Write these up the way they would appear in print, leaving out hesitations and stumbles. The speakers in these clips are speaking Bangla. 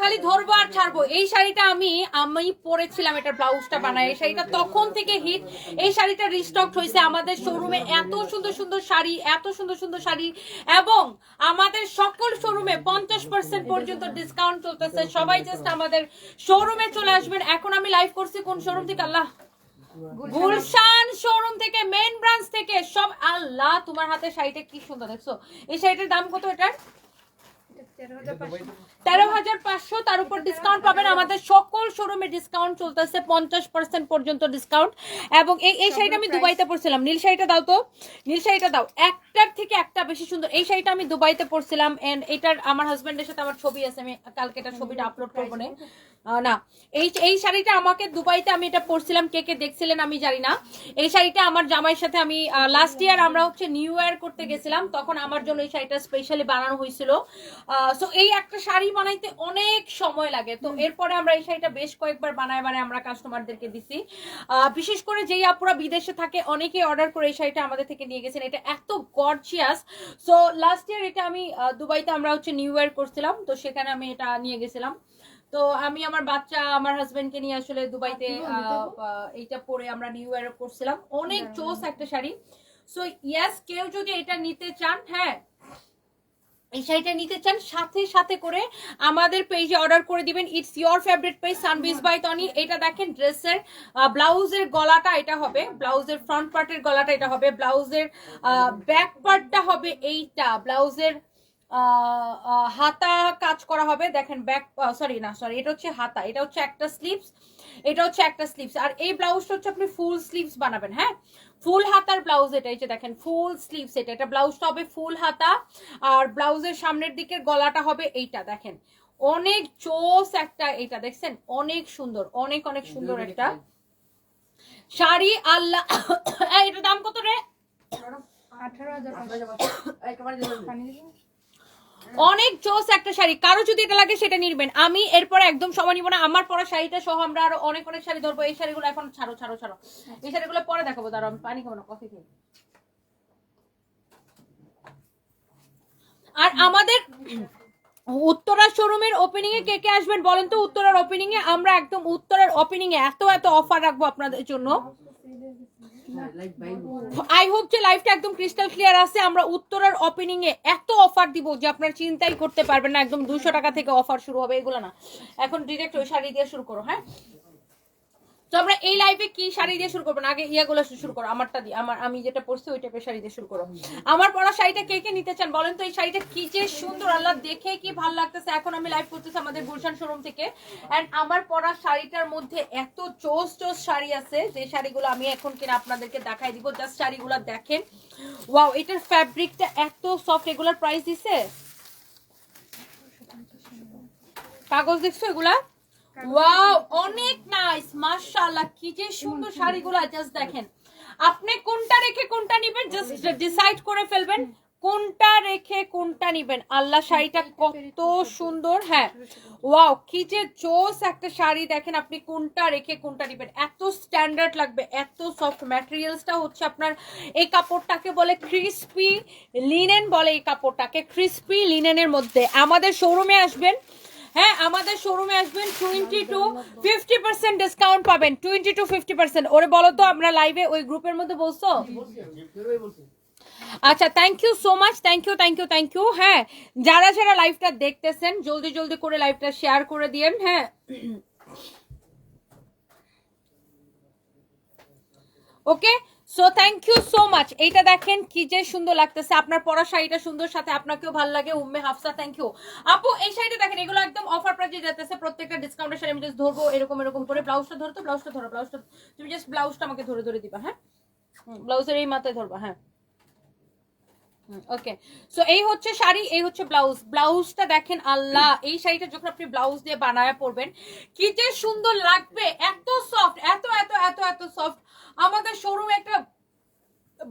খালি ধরবো আর ছাড়বো। এই শাড়িটা আমি পরেছিলাম, এটা ব্লাউজটা বানাই, এই শাড়িটা তখন থেকে হিট। এই শাড়িটা রিস্টক হয়েছে আমাদের শোরুমে, এত সুন্দর সুন্দর শাড়ি, এত সুন্দর সুন্দর শাড়ি, এবং আমাদের সকল শোরুমে 50% পর্যন্ত ডিসকাউন্ট চলতেছে। সবাই জাস্ট আমাদের শোরুমে চলে আসবেন। এখন আমি লাইভ করছি কোন শোরুম থেকে? আল্লাহ, গুলশান শোরুম থেকে, মেইন ব্রাঞ্চ থেকে সব। আল্লাহ, তোমার হাতে শাড়িটা কি সুন্দর দেখছো। এই শাড়িটার দাম কত? এটার 13,500, তার উপর ডিসকাউন্ট পাবেন। আমাদের সকল শোরুমে ডিসকাউন্ট চলতেছে, 50% পর্যন্ত ডিসকাউন্ট। এবং এই শাড়িটা আমি দুবাইতে পরছিলাম। নীল শাড়িটা দাও তো, নীল শাড়িটা দাও। একটার থেকে একটা বেশি সুন্দর। এই শাড়িটা আমি দুবাইতে পরছিলাম, এন্ড এটার আমার হাজবেন্ডের সাথে আমার ছবি আছে, আমি কালকে এটা ছবিটা আপলোড করবো না। এই শাড়িটা আমাকে দুবাইতে আমি এটা পরছিলাম, কে কে দেখছিলেন আমি জানি না। এই শাড়িটা আমার জামাইয়ের সাথে আমি লাস্ট ইয়ার আমরা হচ্ছে নিউ ইয়ার করতে গেছিলাম, তখন আমার জন্য এই শাড়িটা স্পেশালি বানানো হয়েছিল। সো এই একটা শাড়ি বানাইতে অনেক সময় লাগে, তো এরপরে আমরা এই শাড়িটা বেশ কয়েকবার বানায় আমরা কাস্টমারদেরকে দিছি। বিশেষ করে যেই আপুরা বিদেশে থাকে অনেকে অর্ডার করে এই শাড়িটা আমাদের থেকে নিয়ে গেছেন। এটা এত গর্জিয়াস। সো লাস্ট ইয়ার এটা আমি দুবাইতে আমরা হচ্ছে নিউ ইয়ার করছিলাম, তো সেখানে আমি এটা নিয়ে গেছিলাম। তো আমি আমার বাচ্চা, আমার হাজবেন্ডকে নিয়ে আসলে দুবাইতে এইটা পরে আমরা নিউ ইয়ার করছিলাম। অনেক জোস একটা শাড়ি। সো ইয়েস, কেউ যদি এটা নিতে চান, হ্যাঁ এই শাড়িটা নিতে চান, সাথে সাথে করে আমাদের পেজে অর্ডার করে দিবেন। It's your favourite page Sanvees by Toni. এটা দেখেন ড্রেসের ব্লাউজের গলাটা এটা হবে, ব্লাউজের ফ্রন্ট পার্টের গলাটা এটা হবে, ব্লাউজের ব্যাক পার্টটা হবে এইটা, ব্লাউজের হাতা কাজ করা হবে। দেখেন ব্যাক, সরি এটা হচ্ছে হাতা, এটা হচ্ছে একটা স্লিভস, এটা হচ্ছে একটা স্লিভস। আর এই ব্লাউজটা হচ্ছে আপনি ফুল স্লিভস বানাবেন, হ্যাঁ ফুল হাতার ব্লাউজ এটা। এই যে দেখেন ফুল স্লিভস, এটা ব্লাউজটা হবে ফুল হাতা, আর ব্লাউজের সামনের দিকের গলাটা হবে এইটা। দেখেন অনেক জোস একটা, এটা দেখছেন অনেক সুন্দর, অনেক অনেক সুন্দর একটা শাড়ি। আল্লাহ, এটার দাম কত রে? 18,000। অনেক জোস একটা শাড়ি। কারো যদি এটা লাগে সেটা নিবেন। আমি এরপরে একদম সময় নিব না, আমার পরা শাড়িটা সহ আমরা আরো অনেক অনেক শাড়ি ধরবো। এই শাড়িগুলো এখন ছাড়ো। এই শাড়িগুলো পরে দেখাবো। দাঁড়াও, আমি পানি খাবো না, কফি খাই। আর আমাদের উত্তরা শোরুমের ওপেনিং এ কে কে আসবেন বলেন তো? উত্তরার ওপেনিং এ আমরা একদম উত্তরার ওপেনিং এ এত অফার রাখবো আপনাদের জন্য। আই হোপ যে লাইভটা একদম ক্রিস্টাল ক্লিয়ার আছে। আমরা উত্তরার ওপেনিং এ এত অফার দিব যে আপনারা চিন্তাই করতে পারবেন না। একদম 200 টাকা থেকে অফার শুরু হবে, এগুলো না। এখন ডিরেক্ট ওই শাড়ি দিয়ে শুরু করো, হ্যাঁ। তো আমরা এই লাইভে কি শাড়ি দিয়ে শুরু করবো না, আগে ইয়াগুলো শুরু করো, আমারটা দিয়ে। আমি যেটা পরছি ওই টাইপের শাড়ি দিয়ে শুরু করো। আমার পরা শাড়িটা কে কে নিতে চান বলেন তো? এই শাড়িটা কি যে সুন্দর, আল্লাহ দেখে কি ভালো লাগতেছে। এখন আমি লাইভ করতেছি আমাদের গুলশান শোরুম থেকে, এন্ড আমার পরা শাড়িটার মধ্যে এত জোস শাড়ি আছে, যে শাড়িগুলো আমি এখন কিনা আপনাদেরকে দেখাই দিব। জাস্ট শাড়িগুলো দেখেন, ওয়াও, এটার ফ্যাব্রিকটা এত সফট। এগুলোর প্রাইস দিছে কাগজ, দেখছো এগুলা? ওয়াও, অনেক নাইস, মাশাআল্লাহ, কি যে সুন্দর শাড়িগুলো। জাস্ট দেখেন, আপনি কোনটা রেখে কোনটা নেবেন জাস্ট ডিসাইড করে ফেলবেন, কোনটা রেখে কোনটা নেবেন। আল্লাহ, শাড়িটা কত সুন্দর, হ্যাঁ ওয়াও, কি যে জোস একটা শাড়ি। দেখেন আপনি কোনটা রেখে কোনটা নেবেন, এত স্ট্যান্ডার্ড লাগবে, এত সফট। ম্যাটেরিয়ালসটা হচ্ছে আপনার, এই কাপড়টাকে বলে ক্রিস্পি লিনেন বলে, এই কাপড়টাকে ক্রিস্পি লিনেনের মধ্যে। আমাদের শোরুমে আসবেন, হ্যাঁ আমাদের শোরুমে আসবেন, 20-50% ডিসকাউন্ট পাবেন। 20-50%। ওরে বলো তো, আমরা লাইভে ওই গ্রুপের মধ্যে বলছো? আচ্ছা, thank you so much, thank you. হ্যাঁ, যারা যারা লাইভটা দেখতেছেন জলদি করে লাইভটা শেয়ার করে দিয়েন, হ্যাঁ। Okay, so thank you so much. এইটা দেখেন কি যে সুন্দর লাগতেছে, আপনার পরা শাড়িটা সুন্দর, সাথে আপনাকেও ভালো লাগে। উম্মে হাফসা, থ্যাংক ইউ আপু। এই শাড়িটা দেখেন, এগুলো একদম অফার প্রাইসে যাচ্ছে, প্রত্যেকটা ডিসকাউন্টের শাড়ি আমি জাস্ট ধরবো এরকম করে। ব্লাউজটা ধরো তো, ব্লাউজটা তুমি জাস্ট ব্লাউজটা আমাকে ধরে দিবা, হ্যাঁ ব্লাউজের এই মাথায় ধরবা, হ্যাঁ ওকে। সো এই হচ্ছে শাড়ি, এই হচ্ছে ব্লাউজ। ব্লাউজটা দেখেন, আল্লাহ, এই শাড়িটা যখন আপনি ব্লাউজ দিয়ে বানায় পরবেন কি যে সুন্দর লাগবে, এত সফট, এত সফট। আমাদের শোরুমে একটা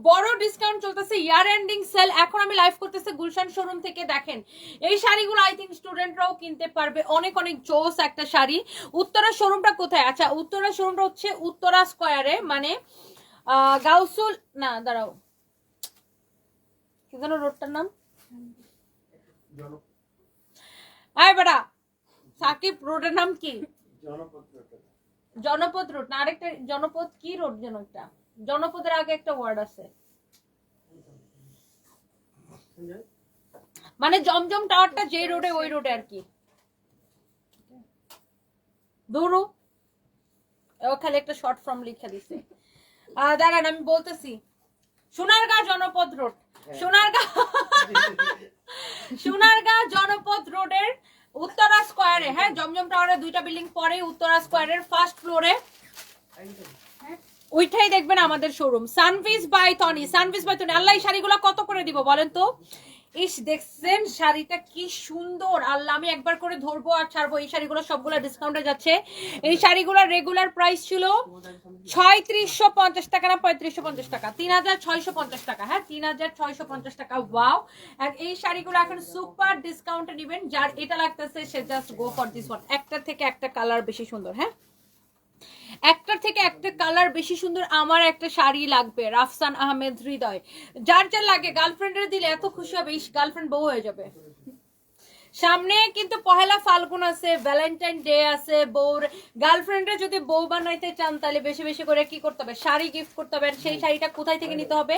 বড় ডিসকাউন্ট চলতেছে, ইয়ার এন্ডিং সেল। এখন আমি লাইভ করতেছি গুলশান শোরুম থেকে। দেখেন এই শাড়িগুলো আই থিঙ্ক স্টুডেন্টরাও কিনতে পারবে, অনেক জোস একটা শাড়ি। উত্তরা শোরুমটা কোথায়? আচ্ছা, উত্তরা শোরুমটা হচ্ছে উত্তরা স্কয়ারে, মানে গাউসুল না, দাঁড়াও, কি যেন রোডটার নাম? আয় বেটা, সাকিব রোডের নাম কি? জনপদ রোড না আরেকটা জনপদ কি রোড যেন একটা, জনপদের আগে একটা ওয়ার্ড আছে, মানে জমজম টাওয়ারটা যে রোডে ওই রোডে আর কি। দূরু ও খালি একটা শর্ট ফর্ম লিখে দিছে। দাঁড়ান আমি বলতেছি, সোনারগাঁ জনপদ রোড, সোনারগাঁ জনপদ রোডের উত্তরা স্কয়ারে, হ্যাঁ জমজম টাওয়ারের 2টা বিল্ডিং পরে উত্তরা স্কয়ারের ফার্স্ট ফ্লোরে ওইটাই দেখবেন আমাদের showroom Sanvees by Toni. Sanvees by Toni. আল্লাহ এই শাড়িগুলো কত করে দিব বলেন তো? ইস দেখছেন শাড়িটা কি সুন্দর, আল্লাহ আমি একবার করে ধরবো আর ছাড়বো। এই শাড়িগুলো সবগুলো ডিসকাউন্টে যাচ্ছে। এই শাড়িগুলোর রেগুলার প্রাইস ছিল 3650 টাকা না 3550 টাকা, 3650 টাকা, হ্যাঁ 3650 টাকা। ওয়াও, আর এই শাড়িগুলো এখন সুপার ডিসকাউন্টে নেবেন। যার এটা লাগতেছে সে just go for this one. একটা থেকে একটা কালার বেশি সুন্দর, হ্যাঁ একটার থেকে একটা কালার বেশি সুন্দর। আমার একটা শাড়ি লাগবে, রাফসান আহমেদ হৃদয়। যার যার লাগে গার্লফ্রেন্ডের দিলে এত খুশি হবে, গার্লফ্রেন্ড বউ হয়ে যাবে। সামনে কিন্তু পহেলা ফাল্গুন আছে, ভ্যালেন্টাইন ডে আছে। বউর গার্লফ্রেন্ডে যদি বউ বানাইতে চান তাহলে বেশি বেশি করে কি করতে হবে, শাড়ি গিফট করতে হবে। সেই শাড়িটা কোথায় থেকে নিতে হবে?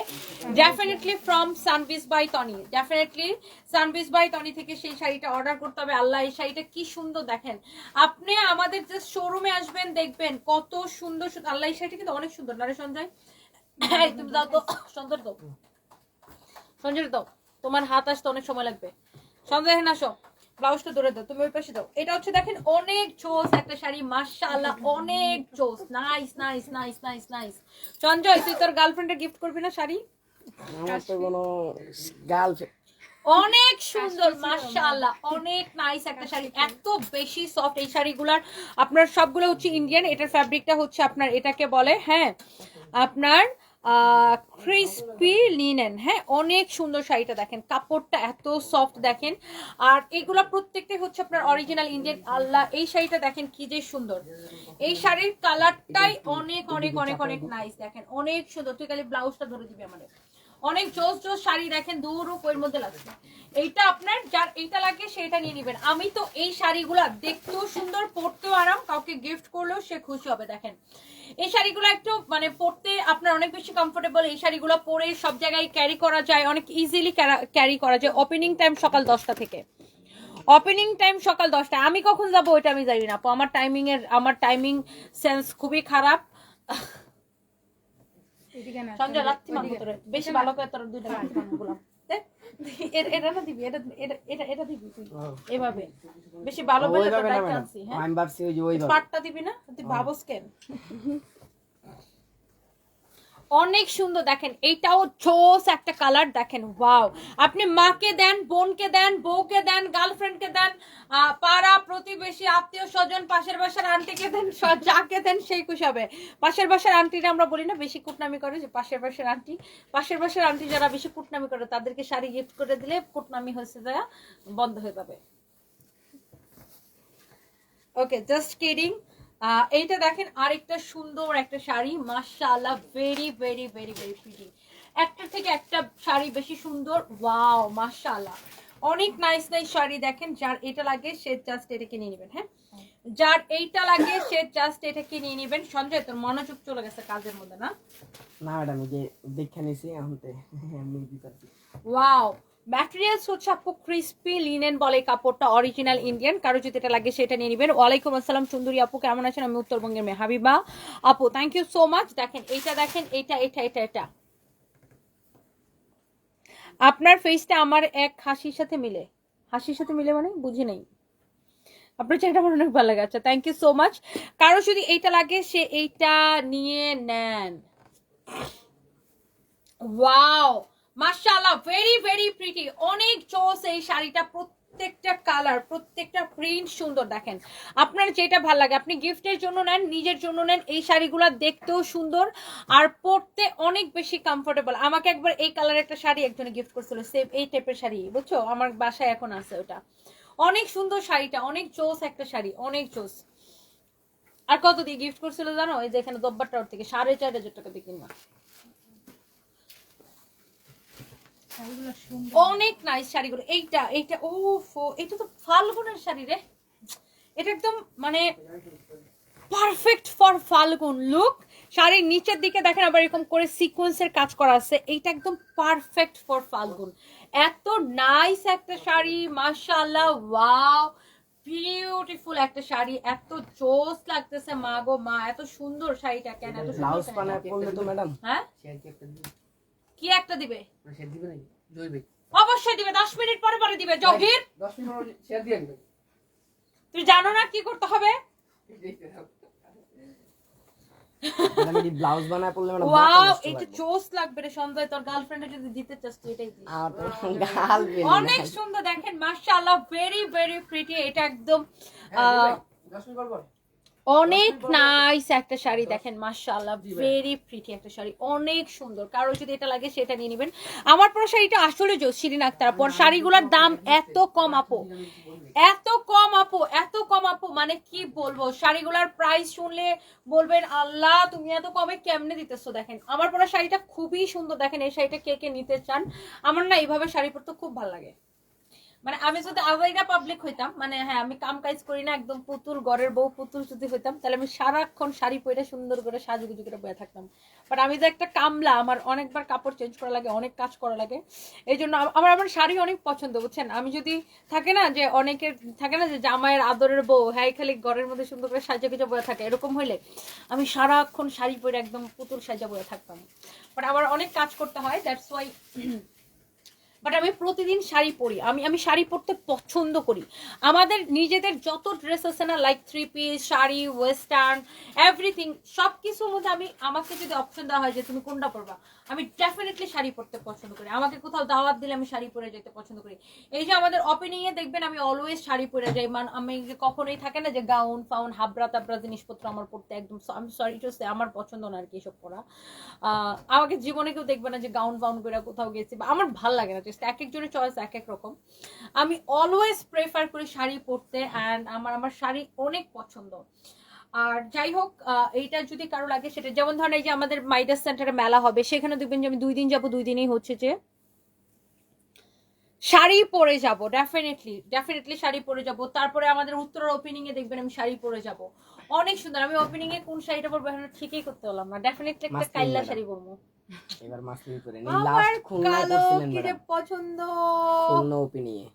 Definitely from Sanvis by Tony. Definitely Sanvis by Tony থেকে সেই শাড়িটা অর্ডার করতে হবে। আল্লাহ এই শাড়িটা কি সুন্দর দেখেন, আপনি আমাদের যে শোরুমে আসবেন দেখবেন কত সুন্দর সুন্দর। আল্লাহ এই শাড়িটা কিন্তু অনেক সুন্দর না রে সঞ্জয়? হ্যাঁ তুমি দাও তো, সুন্দর দাও, সঞ্জয় দাও, তোমার হাত আসতে অনেক সময় লাগবে। সঞ্জয় হেন আসো, ব্লাউজটা ধরে দাও, তুমি ওই পাশে দাও। এটা হচ্ছে দেখেন অনেক জোস একটা শাড়ি, মাশাআল্লাহ অনেক জোস, nice nice nice nice nice. Sanjay তুই তোর গার্লফ্রেন্ডে গিফট করবি না শাড়ি? আমার তো কোনো গার্লফ্রেন্ড। অনেক সুন্দর মাশাআল্লাহ, অনেক নাইস একটা শাড়ি, এত বেশি সফট। এই শাড়িগুলার আপনার সবগুলো হচ্ছে ইন্ডিয়ান। এটার ফ্যাব্রিকটা হচ্ছে আপনার এটাকে বলে হ্যাঁ আপনার ক্রিসপি লিনেন। হ্যাঁ অনেক সুন্দর শাড়িটা দেখেন, কাপড়টা এত সফট দেখেন। আর এগুলা প্রত্যেকটাই হচ্ছে আপনার অরিজিনাল ইন্ডিয়ান। আল্লাহ এই শাড়িটা দেখেন কি যে সুন্দর, এই শাড়ির কালারটাই অনেক অনেক অনেক অনেক নাইস দেখেন, অনেক সুন্দর। তুই খালি ব্লাউজটা ধরে দিবি আমাদের। অনেক জোস জোস শাড়ি দেখেন, দূর ওর মধ্যে লাগছে। এইটা আপনার যার এইটা লাগে সেটা নিয়ে নেবেন। আমি তো এই শাড়িগুলা দেখতেও সুন্দর, পরতেও আরাম, কাউকে গিফট করলেও সে খুশি হবে। দেখেন এই শাড়িগুলো একটু মানে পরতে আপনার অনেক বেশি কমফোর্টেবল। এই শাড়িগুলো পরে সব জায়গায় ক্যারি করা যায়, অনেক ইজিলি ক্যারি করা যায়। ওপেনিং টাইম সকাল 10টা থেকে, ওপেনিং টাইম সকাল 10টা। আমি কখন যাবো ওইটা আমি জানি না, আমার টাইমিং সেন্স খুবই খারাপ। সঞ্জয় রাত্রি মানবো তোরে বেশি ভালো করে তোর 2টা বললাম এটা না দিবি, এটা এটা এটা এটা দিবি তুই এভাবে বেশি ভালো বলে তো টাইট আনছি। হ্যাঁ আমি ভাবছি ওই যে ওইভাবে পাটটা দিবি না, তুই ভাবস কেন? অনেক সুন্দর দেখেন, এইটাও জোস একটা কালার দেখেন। ওয়াও, আপনি মাকে দেন, বোনকে দেন, বউকে দেন, গার্লফ্রেন্ডকে দেন, পাড়া প্রতিবেশী আত্মীয় স্বজন, পাশের বাসার আন্টিকে দেন, যাকে দেন সেই খুশি হবে। পাশের বাসার আন্টিরা আমরা বলি না বেশি কুটনামি করে, যে পাশের বাসার আন্টি যারা বেশি কুটনামি করে তাদেরকে শাড়ি গিফট করে দিলে কুটনামি হয়েছে দেয়া বন্ধ হয়ে যাবে। ওকে জাস্ট কিডিং। এইটা দেখেন আরেকটা সুন্দর একটা শাড়ি, মাশাআল্লাহ very very very very pretty. একটা থেকে একটা শাড়ি বেশি সুন্দর। ওয়াও মাশাআল্লাহ অনেক নাইস নাইস শাড়ি দেখেন। যার এটা লাগে সে জাস্ট এটাকে নিয়ে নেবেন। হ্যাঁ যার এইটা লাগে সে জাস্ট এটাকে নিয়ে নেবেন। সঞ্জয় তোর মনোযোগ চলে গেছে কাজের মধ্যে না? না ম্যাডাম এই যে দেখে নিছি আনতে আমি দিতেছি। ওয়াও ম্যাটেরিয়ালস হচ্ছে আপু ক্রিসপি লিনেন বলে কাপড়টা, অরিজিনাল ইন্ডিয়ান। কারো যদি এটা লাগে সেটা নিয়ে নেবেন। ওয়ালাইকুম আসসালাম সুন্দরী আপু, কেমন আছেন? আমি উত্তরবঙ্গের মেয়ে হাবিবা আপু, থ্যাংক ইউ সো মাচ। দেখেন এইটা দেখেন, এটা এটা এটা এটা আপনার ফেসটা আমার এক হাসির সাথে মিলে। হাসির সাথে মিলে মানে বুঝি নাই, আপনার চেহারাটা আমার অনেক ভালো লাগে। আচ্ছা থ্যাংক ইউ সো মাচ। কারো যদি এইটা লাগে সে এইটা নিয়ে নেন। ওয়াও মাশাআল্লাহ ভেরি ভেরি প্রিটি, অনেক জোস এই শাড়িটা। প্রত্যেকটা কালার প্রত্যেকটা প্রিন্ট সুন্দর দেখেন। আপনার যেটা ভালো লাগে আপনি গিফটের জন্য নেন, নিজের জন্য নেন। এই শাড়িগুলো দেখতেও সুন্দর আর পরতে অনেক বেশি কমফোর্টেবল। আমাকে একবার এই কালার একটা শাড়ি একজনে গিফট করছিল, সেম এই টাইপের শাড়ি, বুঝছো আমার বাসায় এখন আছে ওটা। অনেক সুন্দর শাড়িটা, অনেক জোস একটা শাড়ি, অনেক জোস। আর কত দিয়ে গিফট করছিল জানো? এই যে এখানে দব্বার টাওয়ার থেকে 4500 টাকা দিয়ে কিনবা। অনেক নাইস শাড়িগুলো। এইটা এইটা ও এটা তো ফাল্গুনের শাড়ি রে, এটা একদম মানে পারফেক্ট ফর ফাল্গুন লুক। শাড়ির নিচের দিকে দেখেন আবার এরকম করে সিকোয়েন্সের কাজ করা আছে, এইটা একদম পারফেক্ট ফর ফাল্গুন। এত নাইস একটা শাড়ি, মাশাআল্লাহ, ওয়াও, বিউটিফুল একটা শাড়ি, এত জোস লাগতেছে। মা গো মা, এত সুন্দর শাড়িটা কেন এত সুন্দর ব্লাউজ কেন? বানায় পড়লে তো ম্যাডাম হ্যাঁ শেয়ার কি একটা দিবে? কি একটা দিবে? শেয়ার দিবে নাকি জয়বে? অবশ্যই দিবে, 10 মিনিট পরে পরে দিবে। জহির 10 মিনিট পর শেয়ার দিয়ে দিবে। তুই জানো না কি করতে হবে? ম্যাডাম এই ব্লাউজ বানায় পড়লে ম্যাডাম ওয়াও, এটা জোস লাগবে রে সঞ্জয়, তোর গার্লফ্রেন্ডে যদি দিতে চাস তুই এটাই দিস। আর তো গাল বের অনেক সুন্দর দেখেন, মাশাআল্লাহ, ভেরি ভেরি প্রিটি। এটা একদম 10 মিনিট পর অনেক নাইস একটা শাড়ি দেখেন, মাশাআল্লাহ, ভেরি প্রিটি একটা শাড়ি, অনেক সুন্দর। কারো যদি এটা লাগে সেটা নিয়ে নেবেন। আমার পর শাড়িটা আসলে জোস, শিরিন আক্তার। পর শাড়িগুলোর দাম এত কম আপু, এত কম আপু, এত কম আপু, মানে কি বলবো, শাড়িগুলোর প্রাইস শুনলে বলবেন আল্লাহ তুমি এত কমে কেমনে দিতেছো। দেখেন আমার পরা শাড়িটা খুবই সুন্দর, দেখেন এই শাড়িটা কে কে নিতে চান? আমার না এইভাবে শাড়ি পরতে খুব ভালো লাগে। মানে আমি যদি আজাইরা পাবলিক হইতাম, মানে হ্যাঁ আমি কাম কাজ করি না, একদম পুতুল, ঘরের বউ পুতুল যদি হইতাম, তাহলে আমি সারাক্ষণ শাড়ি পরে সুন্দর করে সাজুগুজু করে বয়ে থাকতাম। বাট আমি যে একটা কামলা, আমার অনেকবার কাপড় চেঞ্জ করা লাগে, অনেক কাজ করা লাগে, এই জন্য আমার আমার শাড়ি অনেক পছন্দ, বুঝছেন। আমি যদি থাকে না যে অনেকের থাকে না যে জামাইয়ের আদরের বউ, হ্যাঁ খালি ঘরের মধ্যে সুন্দর করে সাজা গুজা বয়ে থাকে, এরকম হইলে আমি সারাক্ষণ শাড়ি পরে একদম পুতুল সাজা বয়ে থাকতাম। বাট আমার অনেক কাজ করতে হয়, দ্যাটস ওয়াই। বাট আমি প্রতিদিন শাড়ি পরি, আমি শাড়ি পরতে পছন্দ করি। আমাদের নিজেদের যত ড্রেস আছে না, like 3 piece, sari, western, everything, সব কিছুর মধ্যে আমাকে যদি অপশন দেওয়া হয় যে তুমি কোনটা পরবা, আমি ডেফিনেটলি শাড়ি পরতে পছন্দ করি। আমাকে কোথাও দাওয়াত দিলে আমি শাড়ি পরে যেতে পছন্দ করি। এই যে আমাদের ওপেনিং এ দেখবেন আমি অলওয়েজ শাড়ি পরে যাই, আমি কখনোই থাকে না যে গাউন ফাউন হাবরা তাবরা জিনিসপত্র আমার পরতে একদম, আমি সরি টু সে, আমার পছন্দ না আর কি এসব পরা। আমাকে জীবনে কেউ দেখবে না যে গাউন ফাউন করে কোথাও গেছি, বা আমার ভাল লাগে না। এক একজনের চয়েস এক এক রকম। আমি অলওয়েজ প্রেফার করি শাড়ি পরতে, অ্যান্ড আমার শাড়ি অনেক পছন্দ। আর যাই হোক, এইটা যদি কারো লাগে সেটা, যেমন ধরেন এই যে আমাদের মাইডাস সেন্টারে মেলা হবে, সেখানে দেখবেন যে আমি 2 দিন যাবো, 2 দিনই হচ্ছে যে শাড়ি পরে যাব, ডেফিনেটলি শাড়ি পরে যাব। তারপরে আমাদের উত্তরের ওপেনিং এ দেখবেন আমি শাড়ি পরে যাব, অনেক সুন্দর। আমি ওপেনিং এ কোন শাড়িটা পরবো এখন ঠিকই করতে পারলাম না, ডেফিনেটলি একটা কাইল্লা শাড়ি পরবো। এবার মাসলিন পরে নি, আমার লাস্ট খুলনা কালো করছিলেন কি রে ম্যাডাম, পছন্দ, খুলনা ওপেনিং এ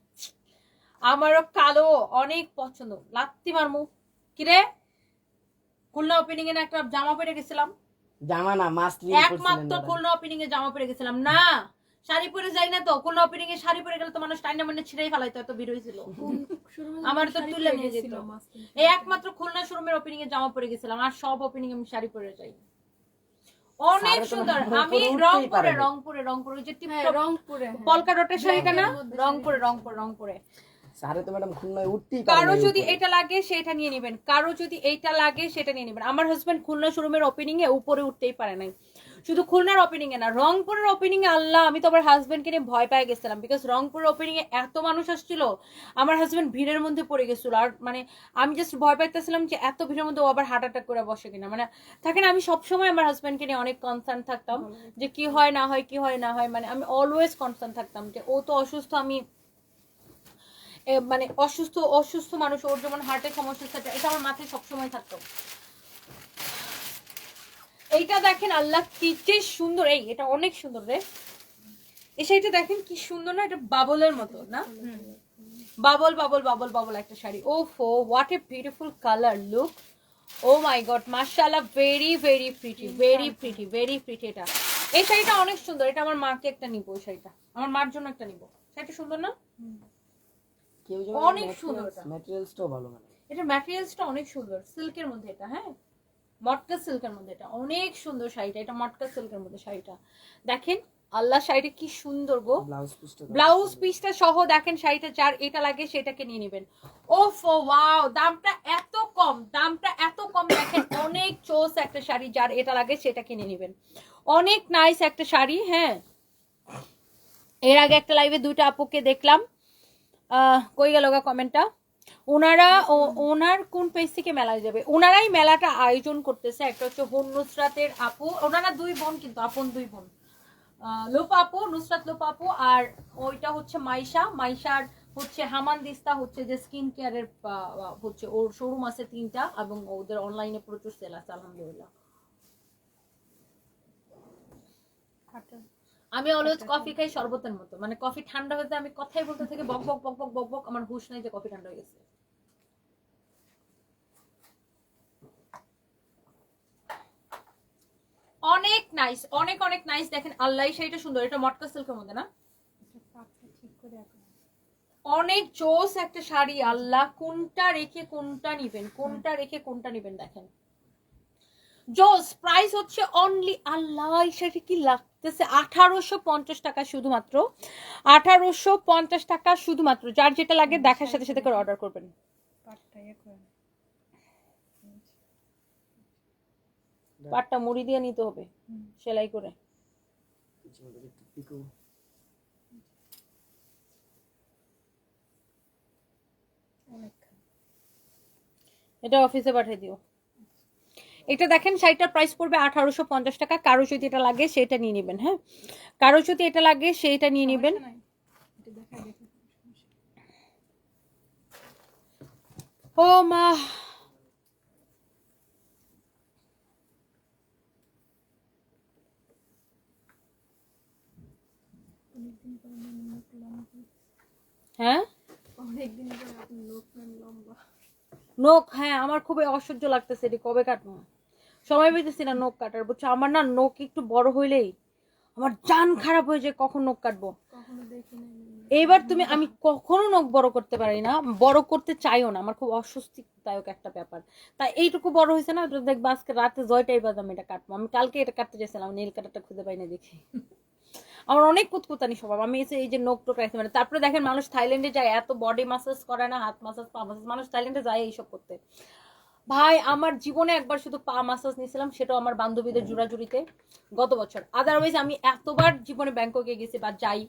আমারও কালো অনেক পছন্দ। লাত্তি মারমু কি রে, খুলনা ওপেনিং এ না একটা জামা পরে গেছিলাম, জামা না মাসলিন করছিলেন একমাত্র ম্যাডাম। খুলনা ওপেনিং এ জামা পরে গেছিলাম না, শাড়ি পরে যাই না তো। খুলনা ওপেনিং এ শাড়ি পরে গেলে তো মানুষ টাইনা মানে ছিঁড়েই ফেলাইতো, এত ভিড় হয়েছিল, আমার তো তুলে নিয়ে যেত। এই একমাত্র খুলনা শোরুমের ওপেনিং এ জামা পরে গেছিলাম, আর সব ওপেনিং আমি শাড়ি পরে যাই, অনেক সুন্দর। আমি রংপুরে যে রংপুরে পলকা ডটের শাড়িটা না, রংপুরে। সারে তো ম্যাডাম খুলনায় উঠতেই পারে কারো না যদি উপরে। এটা লাগে সেটা নিয়ে নেবেন, কারো যদি এইটা লাগে সেটা নিয়ে নেবেন। আমার হাজবেন্ড খুলনা শোরুমের ওপেনিং এ উপরে উঠতেই পারে নাই, শুধু খুলনার ওপেনিং এ না, রংপুরের ওপেনিং এ আল্লাহ, আমি তো আমার হাজবেন্ডকে নিয়ে ভয় পেয়ে গেছিলাম, বিকজ রংপুরের ওপেনিং এ এত মানুষ আসছিল, আমার হাজবেন্ড ভিড়ের মধ্যে পড়ে গেছিল। আর মানে আমি জাস্ট ভয় পাইতেছিলাম যে এত ভিড়ের মধ্যে ও আবার হার্ট অ্যাটাক করে বসে কিনা, মানে থাকে না, আমি সবসময় আমার হাজবেন্ডকে নিয়ে অনেক কনসার্ন থাকতাম যে কি হয় না হয়, মানে আমি অলওয়েজ কনসার্ন থাকতাম যে ও তো অসুস্থ, আমি মানে অসুস্থ মানুষ, ওর যেমন হার্টের সমস্যা থাকে, এটা আমার মাথায় সবসময় থাকতো। এইটা দেখেন আল্লাহ কি যে সুন্দর, এটা অনেক সুন্দর রে, এই শাড়িটা দেখেন কি সুন্দর না, এটা বাবলের মতো না, বাবল একটা শাড়ি। ওফো, what a beautiful colour, look, oh my god, মাশাআল্লাহ, ভেরি ভেরি প্রিটি। এটা এই শাড়িটা অনেক সুন্দর, এটা আমার মাকে একটা নিব, এই শাড়িটা আমার মার জন্য একটা নিব। শাড়িটা সুন্দর না, কেউ যেন অনেক সুন্দর এটা। ম্যাটেরিয়ালসটাও ভালো মানে। এটা ম্যাটেরিয়ালসটা অনেক সুন্দর, সিল্কের মধ্যে এটা, হ্যাঁ মটকা সিল্কের মধ্যে, এটা অনেক সুন্দর শাড়িটা, এটা মটকা সিল্কের মধ্যে শাড়িটা দেখেন, আল্লাহ শাড়িটা কি সুন্দর গো। ব্লাউজ পিসটা সহ দেখেন শাড়িটা, যার এটা লাগে সেটাকে নিয়ে নেবেন। ওফ ওয়াও, দামটা এত কম দেখেন, অনেক চোস একটা শাড়ি, যার এটা লাগে সেটাকে নিয়ে নেবেন, অনেক নাইস একটা শাড়ি। হ্যাঁ, এর আগে একটা লাইভে 2টা আপুকে দেখলাম, কই গেল গা কমেন্টটা, ওনার কোন পেজ থেকে মেলায় যাবে, ওনারাই মেলাটা আয়োজন করতেছে। একটা হচ্ছে নুসরাতের আপু, ওনারা 2 বোন কিন্তু আপন 2 বোন, লোপা আপু, নুসরাত লোপা আপু, আর ওইটা হচ্ছে মাইশার হচ্ছে হামানদিস্তা হচ্ছে যে স্কিন কেয়ারের হচ্ছে ওর শোরুম আছে 3টা এবং ওদের অনলাইনে প্রচুর সেল আছে আলহামদুলিল্লাহ। আমি অলওয়েজ কফি খাই শরবতের মতো, মানে কফি ঠান্ডা হতে আমি কথাই বলতে থেকে বক বক বক বক বক বক, আমার হুঁশ নাই যে কফি ঠান্ডা হয়ে গেছে। অনেক নাইস, অনেক অনেক নাইস। দেখেন আল্লাহ শাড়িটা সুন্দর, এটা মটকা সিল্কের মধ্যে না, অনেক জোস একটা শাড়ি। আল্লাহ কোনটা রেখে কোনটা নিবেন, কোনটা রেখে কোনটা নিবেন দেখেন জোস। প্রাইস হচ্ছে অনলি, আল্লাহ এই শাড়ি কি লাগতেছে, 1850 টাকা শুধুমাত্র, 1850 টাকা শুধুমাত্র। যার যেটা লাগে দেখার সাথে সাথে করে অর্ডার করবেন। পাটটা মুড়ি দিয়ে নিতে হবে সেলাই করে। এটা অফিসে পাঠিয়ে দিও। এটা দেখেন শাড়িটার প্রাইস পড়বে 1850 টাকা। কারো যদি এটা লাগে সেটা নিয়ে নেবেন, হ্যাঁ কারো যদি এটা লাগে সেটা নিয়ে নেবেন। ও মা, হ্যাঁ নখ, হ্যাঁ আমার খুবই অসহ্য লাগতেছে, এটি কবে কাটবো, সময় পেতেছি না নখ কাটার, বুঝছো আমার না নখ একটু বড় হইলেই আমার জান খারাপ হয়ে যায় কখন নখ কাটবো। এইবার তুমি, আমি কখনো নখ বড় করতে পারি না, বড় করতে চাইও না, আমার খুব অস্বস্তিদায়ক একটা ব্যাপার। তাই এইটুকু বড় হয়েছে না, দেখবো আজকে রাতে জয়টাই বাজাম এটা কাটবো। আমি কালকে এটা কাটতে চাইছিলাম, নীল কাটারটা খুঁজে পাই না দেখি। আমার অনেক কুতকুতানি স্বভাব, আমি এই যে নখ টোক রাখতে মানে। তারপরে দেখেন মানুষ থাইল্যান্ডে যায়, এত বডি মাসাজ করে না, হাত মাসাজ পা মাসাজ, মানুষ থাইল্যান্ডে যায় এইসব করতে। ভাই আমার জীবনে একবার শুধু পা মাসাজ নিয়েছিলাম, সেটাও আমার বান্ধবীদের জোড়াজুড়িতে গত বছর। আদারওয়াইজ আমি এতবার জীবনে ব্যাংককে গেছি বা যাই,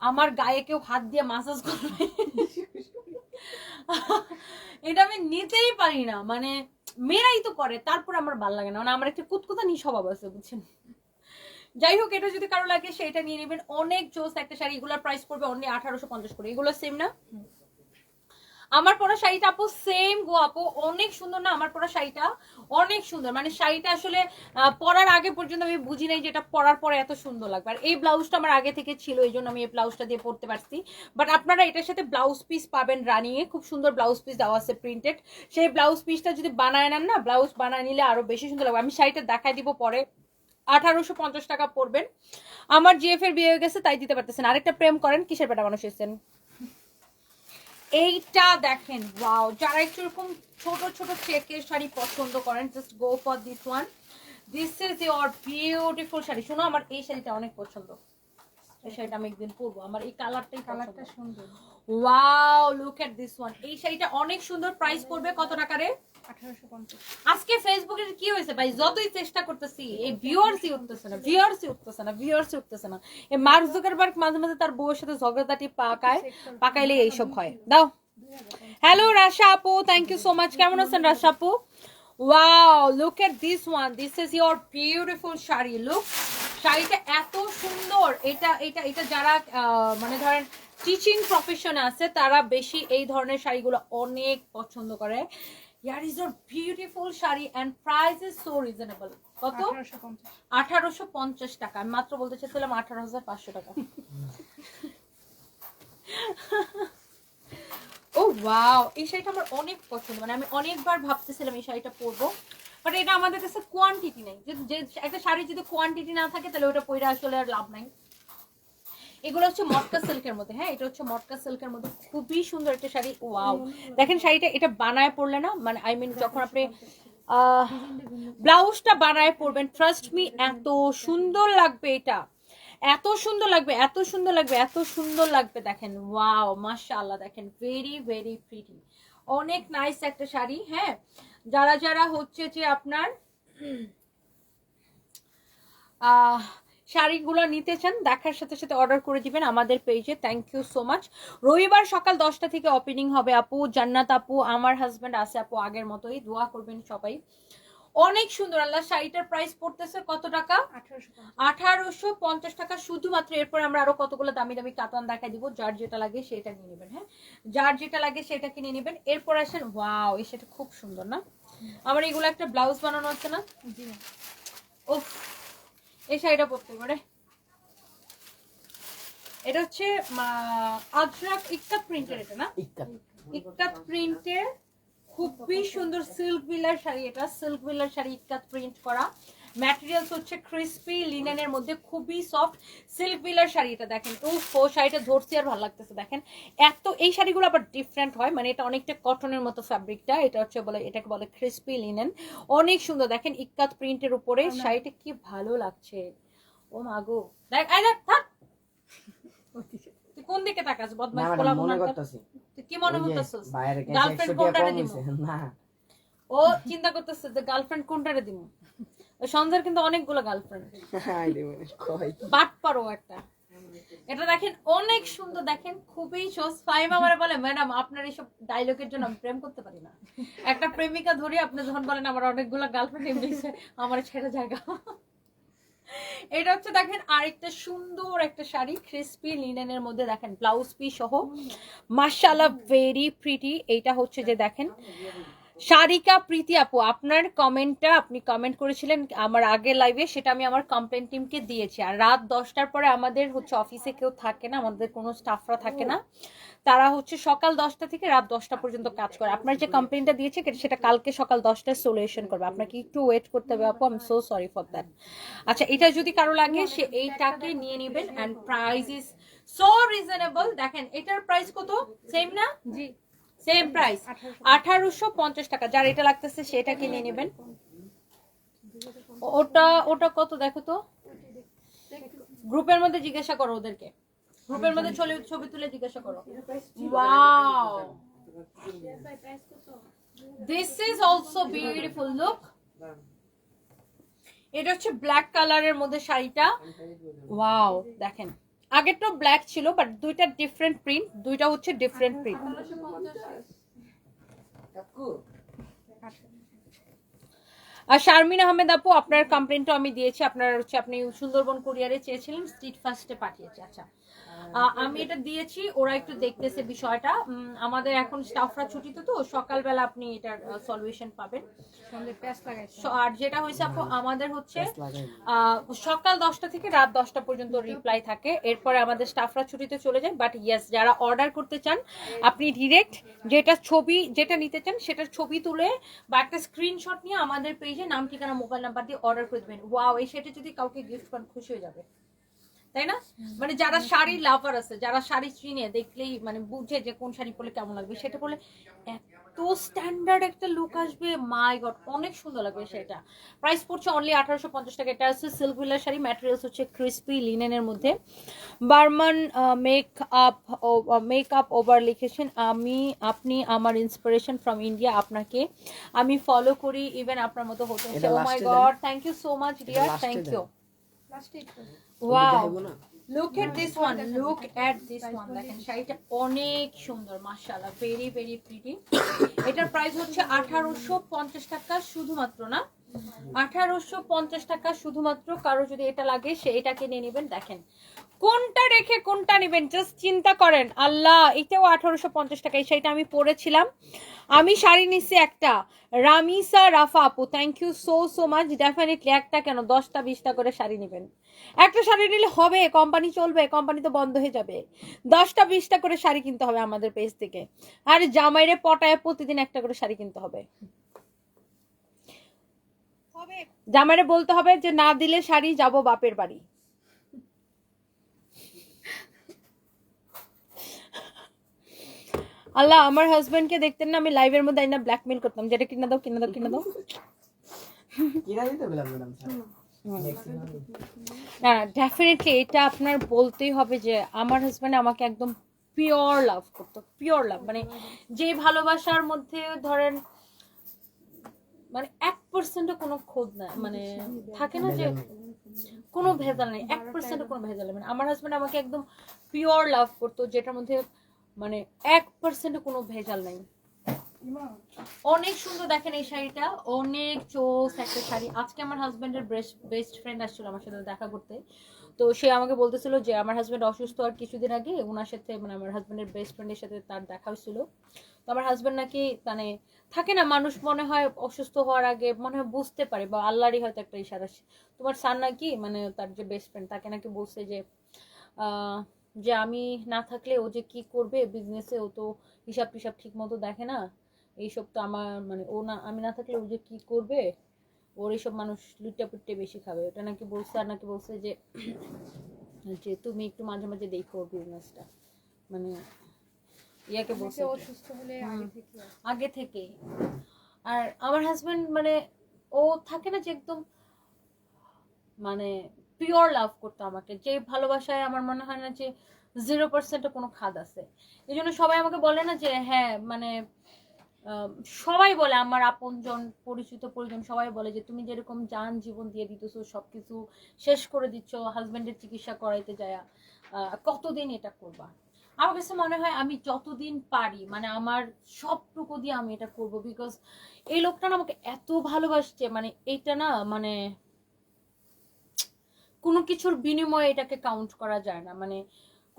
আমার গায়ে কেউ হাত দিয়ে মাসাজ করবে এটা আমি নিতেই পারি না, মানে মেয়েরাই তো করে, তারপর আমার ভালো লাগে না, মানে আমার একটা কুতকুতানি স্বভাব আছে বুঝছেন। যাই হোক, এটা যদি কারো লাগে সেটা নিয়ে নেবেন, অনেক জোস একটা শাড়ি। এগুলোর প্রাইস পড়বে অনলি 1850 করে। এগুলো সেম না আমার পরা শাড়িটা আপু, সেম গো আপু, অনেক সুন্দর না আমার পরা শাড়িটা, অনেক সুন্দর। মানে শাড়িটা আসলে পরার আগে পর্যন্ত আমি বুঝি নাই যে এটা পরার পরে এত সুন্দর লাগবে। আর এই ব্লাউজটা আমার আগে থেকে ছিল, এই জন্য আমি এই ব্লাউজটা দিয়ে পরতে পারছি। বাট আপনারা এটার সাথে ব্লাউজ পিস পাবেন রানিয়ে, খুব সুন্দর ব্লাউজ পিস দেওয়া আছে প্রিন্টেড। সেই ব্লাউজ পিসটা যদি বানায় নেন না, ব্লাউজ বানায় নিলে আরো বেশি সুন্দর লাগবে। আমি শাড়িটা দেখাই দিব পরে। 1850 টাকা পড়বেন। আমার জিএফ এর বিয়ে হয়ে গেছে তাই দিতে পারতেছেন। আরেকটা প্রেম করেন, কিসের বেটা মানুষ এসেছেন। এইটা দেখেন, ওয়াও, যারা একটু এরকম ছোট ছোট চেকের শাড়ি পছন্দ করেন, just go for this one. This is your beautiful sari. শোনো, আমার এই শাড়িটা অনেক পছন্দ, এই শাড়িটা আমি একদিন পরবো, আমার এই কালারটা সুন্দর। Wow, look at this one. এই শাড়িটা অনেক সুন্দর। প্রাইস পড়বে কত টাকা রে? 1850। আজকে ফেসবুকে কি হয়েছে ভাই, যতই চেষ্টা করতেছি এই ভিউয়ার্সই উঠতেছে না, ভিউয়ার্সই উঠতেছে না। এই মার্ক জুকারবার্গ মাঝে মাঝে তার বউয়ের সাথে ঝগড়াঝাটি পাকাইলে এইসব হয়। দাও। হ্যালো রাশা আপু, থ্যাংক ইউ সো মাচ। কেমন আছেন রাশা আপু? Wow, look at this one. This is your beautiful sari. Look, শাড়িটা এত সুন্দর। এটা এটা এটা যারা মানে ধরেন টিচিং প্রফেশনে আছে তারা বেশি এই ধরনের শাড়িগুলো অনেক পছন্দ করে। Here is your beautiful sari and price is so reasonable. কত? 1850 টাকা। আমি মাত্র বলতে চাইছিলাম 18,500 টাকা। ও ওয়াও, এই শাড়িটা আমার অনেক পছন্দ। মানে আমি অনেকবার ভাবতেছিলাম এই শাড়িটা পরবো, বাট এটা আমাদের কাছে কোয়ান্টিটি নেই। যে একটা শাড়ি যদি কোয়ান্টিটি না থাকে তাহলে ওটা পরে আসলে আর লাভ নাই। এগুলো হচ্ছে মটকা সিল্কের মধ্যে, হ্যাঁ এটা হচ্ছে মটকা সিল্কের মধ্যে, খুবই সুন্দর একটা শাড়ি। ওয়াও, দেখেন শাড়িটা, এটা বানায় পড়লে না, মানে আই মিন যখন আপনি ব্লাউজটা বানায় পরবেন, ট্রাস্ট মি এত সুন্দর লাগবে, এটা এত সুন্দর লাগবে, এত সুন্দর লাগবে, এত সুন্দর লাগবে। দেখেন, ওয়াও, মাশাআল্লাহ, দেখেন ভেরি ভেরি প্রিটি, অনেক নাইস একটা শাড়ি। হ্যাঁ, যারা যারা হচ্ছে যে আপনার শাড়িগুলো নিতে চান দেখার সাথে সাথে অর্ডার করে দিবেন আমাদের পেজে। Thank you so much. রবিবার সকাল 10টা থেকে ওপেনিং হবে আপু। জান্নাত আপু, আমার হাজব্যান্ড আছে আপু আগের মতোই, দোয়া করবেন সবাই। অনেক সুন্দর। আল্লাহ, শাড়িটার প্রাইস পড়তেছে কত টাকা? 1850 টাকা শুধুমাত্র। এরপরে আমরা আরো কতগুলো দামি দামি কাতান দেখাই দিব, যার যেটা লাগে সেটা নিয়ে নেবেন। হ্যাঁ, যার যেটা লাগে সেটা কিনে নেবেন। এরপর আসেন, ওয়াও, এই সেটা খুব সুন্দর না? আমার এগুলো একটা ব্লাউজ বানানো আছে না? উফ, এই শাড়িটা পরতে পারে। এটা হচ্ছে আজরাক ইক্কাত প্রিন্টের, এটা না? ইক্কাত প্রিন্টের খুবই সুন্দর সিল্ক বিলার শাড়ি। এটা সিল্ক বিলার শাড়ি, ইক্কাত প্রিন্ট করা। ম্যাটেরিয়ালস হচ্ছে ক্রিসপি লিনেনের মধ্যে, খুবই সফট সিল্ক বিলার শাড়ি। এটা দেখেন, উফ, ও শাড়িটা ধরছি আর ভালো লাগতেছে। দেখেন এত, এই শাড়িগুলো আবার ডিফারেন্ট হয়, মানে এটা অনেকটা কটনের মতো ফ্যাব্রিকটা। এটা হচ্ছে বলে, এটাকে বলে ক্রিসপি লিনেন। অনেক সুন্দর। দেখেন ইক্কাত প্রিন্টের উপরে শাড়িটা কি ভালো লাগছে। ও মাগো, দেখ, আই দেখ, থাক, তুই কোন দিকে তাকাস বদমাইশ পোলা? মনে করতেছি তুই কি মনে করতেছিস? বাইরে গার্লফ্রেন্ড কোনটারে দিব? না, ও চিন্তা করতেছে যে গার্লফ্রেন্ড কোনটারে দিব। ওই সন্ধ্যার কিন্তু অনেকগুলো গার্লফ্রেন্ড, বাট পারো একটা। এটা দেখেন অনেক সুন্দর। দেখেন খুবই সহজ। ফাইম আমারে বলে, ম্যাডাম আপনার এইসব ডায়লগের জন্য আমি প্রেম করতে পারি না। একটা প্রেমিকা ধরি, আপনি যখন বলেন আমার অনেকগুলো গার্লফ্রেন্ড এমনিছে, আমার ছেড়ে জায়গা। এটা হচ্ছে দেখেন আরেকটা সুন্দর একটা শাড়ি, ক্রিসপি লিনেনের মধ্যে। দেখেন ব্লাউজ পিস সহ, মাশাআল্লাহ, ভেরি প্রিটি। এইটা হচ্ছে যে দেখেন শারিকা প্রীতি আপু, আপনার কমেন্টটা আপনি কমেন্ট করেছিলেন আমার আগের লাইভে, সেটা আমি আমার কমপ্লেন টিমকে দিয়েছি। আর রাত 10টার পরে আমাদের হচ্ছে অফিসে কেউ থাকে না, আমাদের কোনো স্টাফরা থাকে না, তারা হচ্ছে সকাল 10টা থেকে রাত 10টা পর্যন্ত কাজ করে। আপনার যে কমপ্লেনটা দিয়েছে সেটা কালকে সকাল 10টায় সলিউশন করবে। আপনাকে একটু ওয়েট করতে হবে আপু, I am so sorry for that. আচ্ছা, এটা যদি কারো লাগে সে এইটাকে নিয়ে নেবেন, and price is so reasonable. দেখেন এটার প্রাইস কত? সেম না? জি, সেম প্রাইস, 1850 টাকা। যার এটা লাগতেছে সেটা কিনে নেবেন। ওটা ওটা কত দেখো তো, গ্রুপের মধ্যে জিজ্ঞাসা করো ওদেরকে, গ্রুপের মধ্যে ছবি তুলে জিজ্ঞাসা করো। Wow, this is also beautiful, look. এটা হচ্ছে ব্ল্যাক কালারের মধ্যে শাড়িটা। ওয়াও, দেখেন আগেরটা ব্ল্যাক ছিল, বাট দুইটা ডিফারেন্ট প্রিন্ট, দুইটা হচ্ছে ডিফারেন্ট প্রিন্ট। আর শারমিন আহমেদ আপু, আপনার কমপ্লেনটা আমি দিয়েছি। আপনার হচ্ছে আপনি সুন্দরবন কুরিয়ারে চেয়েছিলেন, স্ট্রিট ফাস্টে পাঠিয়েছি। আচ্ছা, আমি এটা দিয়েছি, ওরা একটু দেখতেছে বিষয়টা। আমাদের এখন স্টাফরা ছুটিতে, তো সকালবেলা আপনি এটার সলিউশন পাবেন। আর যেটা হয়েছে আপু, আমাদের হচ্ছে সকাল 10টা থেকে রাত 10টা পর্যন্ত রিপ্লাই থাকে, এরপরে আমাদের স্টাফরা ছুটিতে চলে যায়। বাট ইয়েস, যারা অর্ডার করতে চান আপনি ডিরেক্ট যেটা নিতে চান সেটার ছবি তুলে বা একটা স্ক্রিনশট নিয়ে আমাদের পেজে নাম, ঠিকানা, মোবাইল নাম্বার দিয়ে অর্ডার করে দেবেন। ওয়াও, এই সেটা যদি কাউকে গিফট করেন খুশি হয়ে যাবে, তাই না? মানে যারা শাড়ি লাভার আছে, যারা শাড়ি চিনে দেখলেই মানে বুঝে যে কোন শাড়ি পরলে কেমন লাগবে, সেটা পরলে এত স্ট্যান্ডার্ড একটা লুক আসবে, মাই গড, অনেক সুন্দর লাগবে সেটা। প্রাইস পড়ছে অনলি 1850 টাকা। এটা হচ্ছে সিল্ক বিলার শাড়ি, ম্যাটেরিয়ালস হচ্ছে ক্রিসপি লিনেনের মধ্যে। বার্মান মেকআপ ওভার লিখেছেন, আপনি আমার ইন্সপিরেশন ফ্রম ইন্ডিয়া, আপনাকে আমি ফলো করি, ইভেন আপনার মতো হতে। Oh my god, thank you so much dear, thank you. Wow, look at this one, look at this one. দেখেন শাড়িটা অনেক সুন্দর, মাশাআল্লাহ, ভেরি ভেরি প্রিটি। এটার প্রাইস হচ্ছে 1850 টাকা শুধুমাত্র, না 1850 টাকা শুধুমাত্র। কারো যদি এটা লাগে সে এটাকে নিয়ে নেবেন। দেখেন কোনটা রেখে কোনটা নেবেন, জাস্ট চিন্তা করেন। আল্লাহ, এটাও 1850 টাকা। এই শাড়িটা আমি পরেছিলাম, আমি শাড়ি নিচ্ছি একটা। রামিসা রাফা আপু, thank you so so much. Definitely একটা কেন 10টা 20টা করে শাড়ি নেবেন। একটা শাড়ি নিলে হবে, কোম্পানি চলবে? কোম্পানি তো বন্ধ হয়ে যাবে। 10টা 20টা করে শাড়ি কিনতে হবে আমাদের পেজ থেকে। আর জামাইরে পটায় প্রতিদিন একটা করে শাড়ি কিনতে হবে। জামাইরে বলতে হবে যে না দিলে শাড়ি যাব বাপের বাড়ি। আল্লাহ, আমার হাজবেন্ডকে দেখতেন না আমি লাইভের মধ্যে আইনা ব্ল্যাকমেল করতাম, যেটা কিনা দাও কিনা দাও কিনা দাও। না, ডেফিনেটলি এটা আপনার বলতেই হবে যে আমার হাজবেন্ড আমাকে একদম পিওর লাভ করতো, পিওর লাভ, মানে যে ভালোবাসার মধ্যে ধরেন মানে 1% কোনো খোঁজ না, মানে থাকে না যে কোনো ভেজাল নেই, 1% কোনো ভেজাল নেই। মানে আমার হাজবেন্ড আমাকে একদম পিওর লাভ করতো, যেটার মধ্যে মানে 1% কোনো ভেজাল নাই। অনেক সুন্দর দেখেন এই শাড়িটা, অনেক চোস একটা শাড়ি। আজকে আমার হাজবেন্ডের বেস্ট ফ্রেন্ড আসছিল আমার সাথে দেখা করতে, তো সে আমাকে বলতেছিল যে আমার হাজবেন্ড অসুস্থ, আর কিছুদিন আগে ওনার সাথে মানে আমার হাজবেন্ডের বেস্ট ফ্রেন্ডের সাথে তার দেখা হয়েছিল। তো আমার হাজবেন্ড নাকি মানে থাকে না মানুষ মনে হয় অসুস্থ হওয়ার আগে মনে হয় বুঝতে পারে, বা আল্লাহরই হয়তো একটা ইশারা। তোমার স্যার নাকি মানে তার যে বেস্ট ফ্রেন্ড তাকে নাকি বলছে যে যে আমি না থাকলে ও যে কি করবে বিজনেসে, ও তো হিসাব টিসাব ঠিক মতো দেখে না, এইসব তো আমার মানে ও না, আমি না থাকলে ও যে কি করবে, ওর এইসব মানুষ লুটে পুটে বেশি খাবে, ওটা নাকি বলছে। আর নাকি বলছে যে যে তুমি একটু মাঝে মাঝে দেখো বিজনেসটা, মানে ইয়াকে বলছে অসুস্থ হলে আগে থেকে। আর আমার হাজবেন্ড মানে ও থাকে না যে একদম মানে পিওর লাভ করতো আমাকে, যে ভালোবাসায় আমার মনে হয় না যে 0% কোনো খাদ আছে। এই জন্য সবাই আমাকে বলে না যে হ্যাঁ মানে সবাই বলে আমার আপনজন পরিচিত পরিজন সবাই বলে যে তুমি যেরকম জান জীবন দিয়ে দিতেছো, সবকিছু শেষ করে দিচ্ছ হাজবেন্ডের চিকিৎসা করাইতে যায়, কতদিন এটা করবা। আমার কাছে মনে হয় আমি যতদিন পারি মানে আমার সবটুকু দিয়ে আমি এটা করব, বিকজ এই লোকটা না আমাকে এত ভালোবাসছে, মানে এইটা না মানে কোনো কিছুর বিনিময়ে এটাকে কাউন্ট করা যায় না, মানে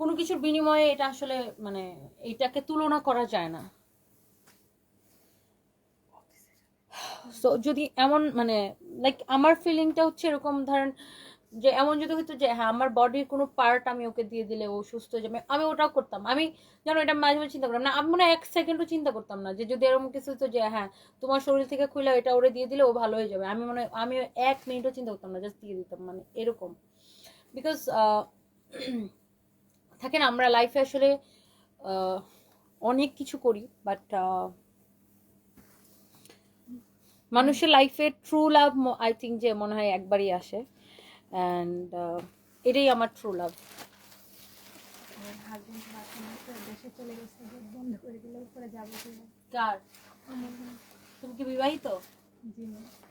কোনো কিছুর বিনিময়ে এটা আসলে মানে এটাকে তুলনা করা যায় না। সো যদি এমন মানে লাইক আমার ফিলিংটা হচ্ছে এরকম, ধরেন যে এমন যদি হতো যে হ্যাঁ আমার বডির কোনো পার্ট আমি ওকে দিয়ে দিলে ও সুস্থ হয়ে যাবে, আমি ওটাও করতাম। আমি যেন এটা মাঝে মাঝে চিন্তা করতাম না, আমি মনে হয় 1 সেকেন্ডও চিন্তা করতাম না যে যদি এরকম কিছু হতো যে হ্যাঁ তোমার শরীর থেকে খুলে এটা ওরে দিয়ে দিলে ও ভালো হয়ে যাবে, আমি মনে হয় আমি 1 মিনিটও চিন্তা করতাম না, জাস্ট দিয়ে দিতাম, মানে এরকম। বিকজ থাকে না আমরা লাইফে আসলে অনেক কিছু করি, বাট মানুষের লাইফে ট্রু লাভ আই থিঙ্ক যে মনে হয় একবারই আসে, অ্যান্ড এটাই আমার ট্রু লাভ। দেশে চলে গেছে, বন্ধ করে দিলে উপরে যাবো কিনা। কার? তুমি কি বিবাহিত? জি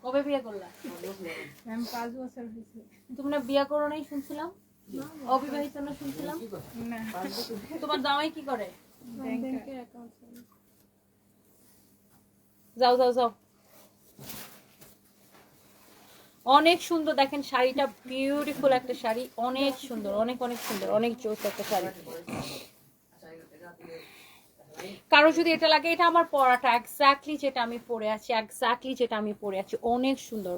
কবে বিয়ে করলা? ম্যাম 5 বছর হয়েছে। তুমি না বিয়ে করো নাই শুনছিলাম, অবিবাহিত না শুনছিলাম। না, তোমার জামাই কি করে? ব্যাংকের অ্যাকাউন্ট। যাও যাও যাও। অনেক সুন্দর দেখেন শাড়িটা, বিউটিফুল একটা শাড়ি, অনেক সুন্দর, অনেক অনেক সুন্দর, অনেক জোস একটা শাড়ি। কারো যদি এটা লাগে, এটা আমার পরাটা এক্স্যাক্টলি যেটা আমি পরে আছি, এক্স্যাক্টলি যেটা আমি পরে আছি, অনেক সুন্দর।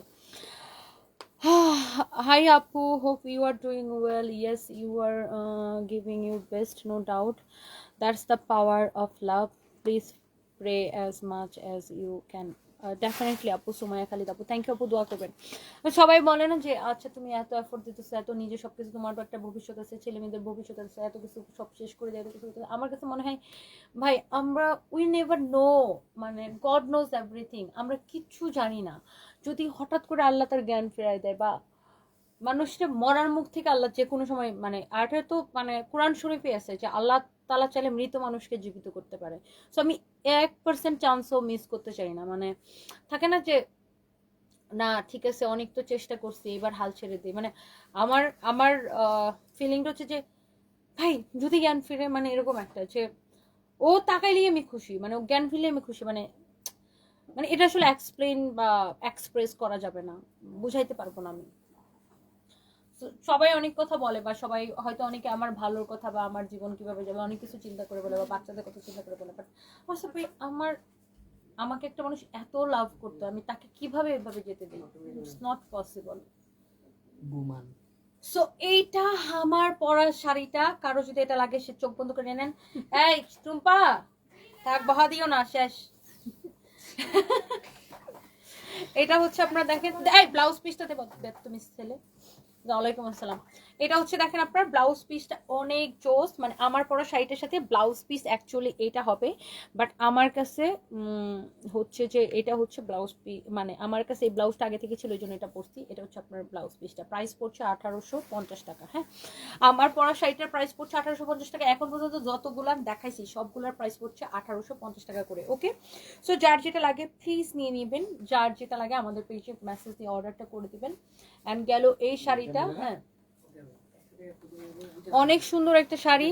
Hi Apu, hope you are doing well. Yes, you are giving your best, no doubt. That's the power of love. Please pray as much as you can. Definitely আপু, সুমাইয়া খালিদ আপু, থ্যাংক ইউ আপু, দোয়া করবেন। সবাই বলে না যে আচ্ছা তুমি এত এফোর্ট দিতেছো, এত নিজে সবকিছু, তোমার একটা ভবিষ্যৎ আছে, ছেলে মেয়েদের ভবিষ্যৎ আছে, এত কিছু সব শেষ করে দেয়, এত কিছু। আমার কাছে মনে হয় ভাই আমরা উই নেভার নো, মানে গড নোজ এভরিথিং, আমরা কিচ্ছু জানি না। যদি হঠাৎ করে আল্লাহ তার জ্ঞান ফেরায় দেয়, বা মানুষটা মরার মুখ থেকে আল্লাহ যে কোনো সময় মানে আর্টে তো মানে কোরআন শরীফে আছে যে আল্লাহ তাআলা চাইলে মৃত মানুষকে জীবিত করতে পারে। সো আমি 1% চান্সও মিস করতে চাই না, মানে থাকে না যে না ঠিক আছে অনেক তো চেষ্টা করছি এবার হাল ছেড়ে দিই, মানে আমার আমার ফিলিংটা হচ্ছে যে ভাই যদি জ্ঞান ফিরে, মানে এরকম একটা যে ও তাকাইলেই আমি খুশি, মানে ও জ্ঞান ফিরলে আমি খুশি, মানে মানে এটা আসলে এক্সপ্লেন বা এক্সপ্রেস করা যাবে না, বুঝাইতে পারবো না আমি। সবাই অনেক কথা বলে, বা সবাই হয়তো অনেকে আমার ভালোর কথা বা আমার জীবন কিভাবে যাবে অনেক কিছু চিন্তা করে বলে, বা বাচ্চাদের কথা চিন্তা করে বলে, বাট আমার আমাকে একটা মানুষ এত লাভ করতো, আমি তাকে কিভাবে এভাবে যেতে দিই? It's not possible. বুমান। সো এইটা আমার পরা শাড়িটা, কারো যদি এটা লাগে সে চোখ বন্ধ করে নেন। এই টুম্পা থাক, বহা দিও না, শেষ। এটা হচ্ছে আপনারা দেখেন, এই ব্লাউজ পিসটা দেবো তুমি ছেলে। ওয়ালাইকুম আসসালাম। এটা হচ্ছে দেখেন আপনার ব্লাউজ পিসটা অনেক জোস, মানে আমার পরা শাড়িটার সাথে ব্লাউজ পিস অ্যাকচুয়ালি এটা হবে, বাট আমার কাছে হচ্ছে যে এটা হচ্ছে ব্লাউজ পিস, মানে আমার কাছে এই ব্লাউজটা আগে থেকে ছিল, ওই জন্য এটা পরছি। এটা হচ্ছে আপনার ব্লাউজ পিসটা, প্রাইস পড়ছে 1850 টাকা। হ্যাঁ, আমার পরা শাড়িটার প্রাইস পড়ছে 1850 টাকা। এখন পর্যন্ত যতগুলা দেখাইছি সবগুলোর প্রাইস পড়ছে 1850 টাকা করে। ওকে, সো যার যেটা লাগে প্লিজ নিয়ে নেবেন, যার যেটা লাগে আমাদের পেজে মেসেজ দিয়ে অর্ডারটা করে দিবেন। এন্ড গেল এই শাড়িটা, হ্যাঁ অনেক সুন্দর একটা শাড়ি।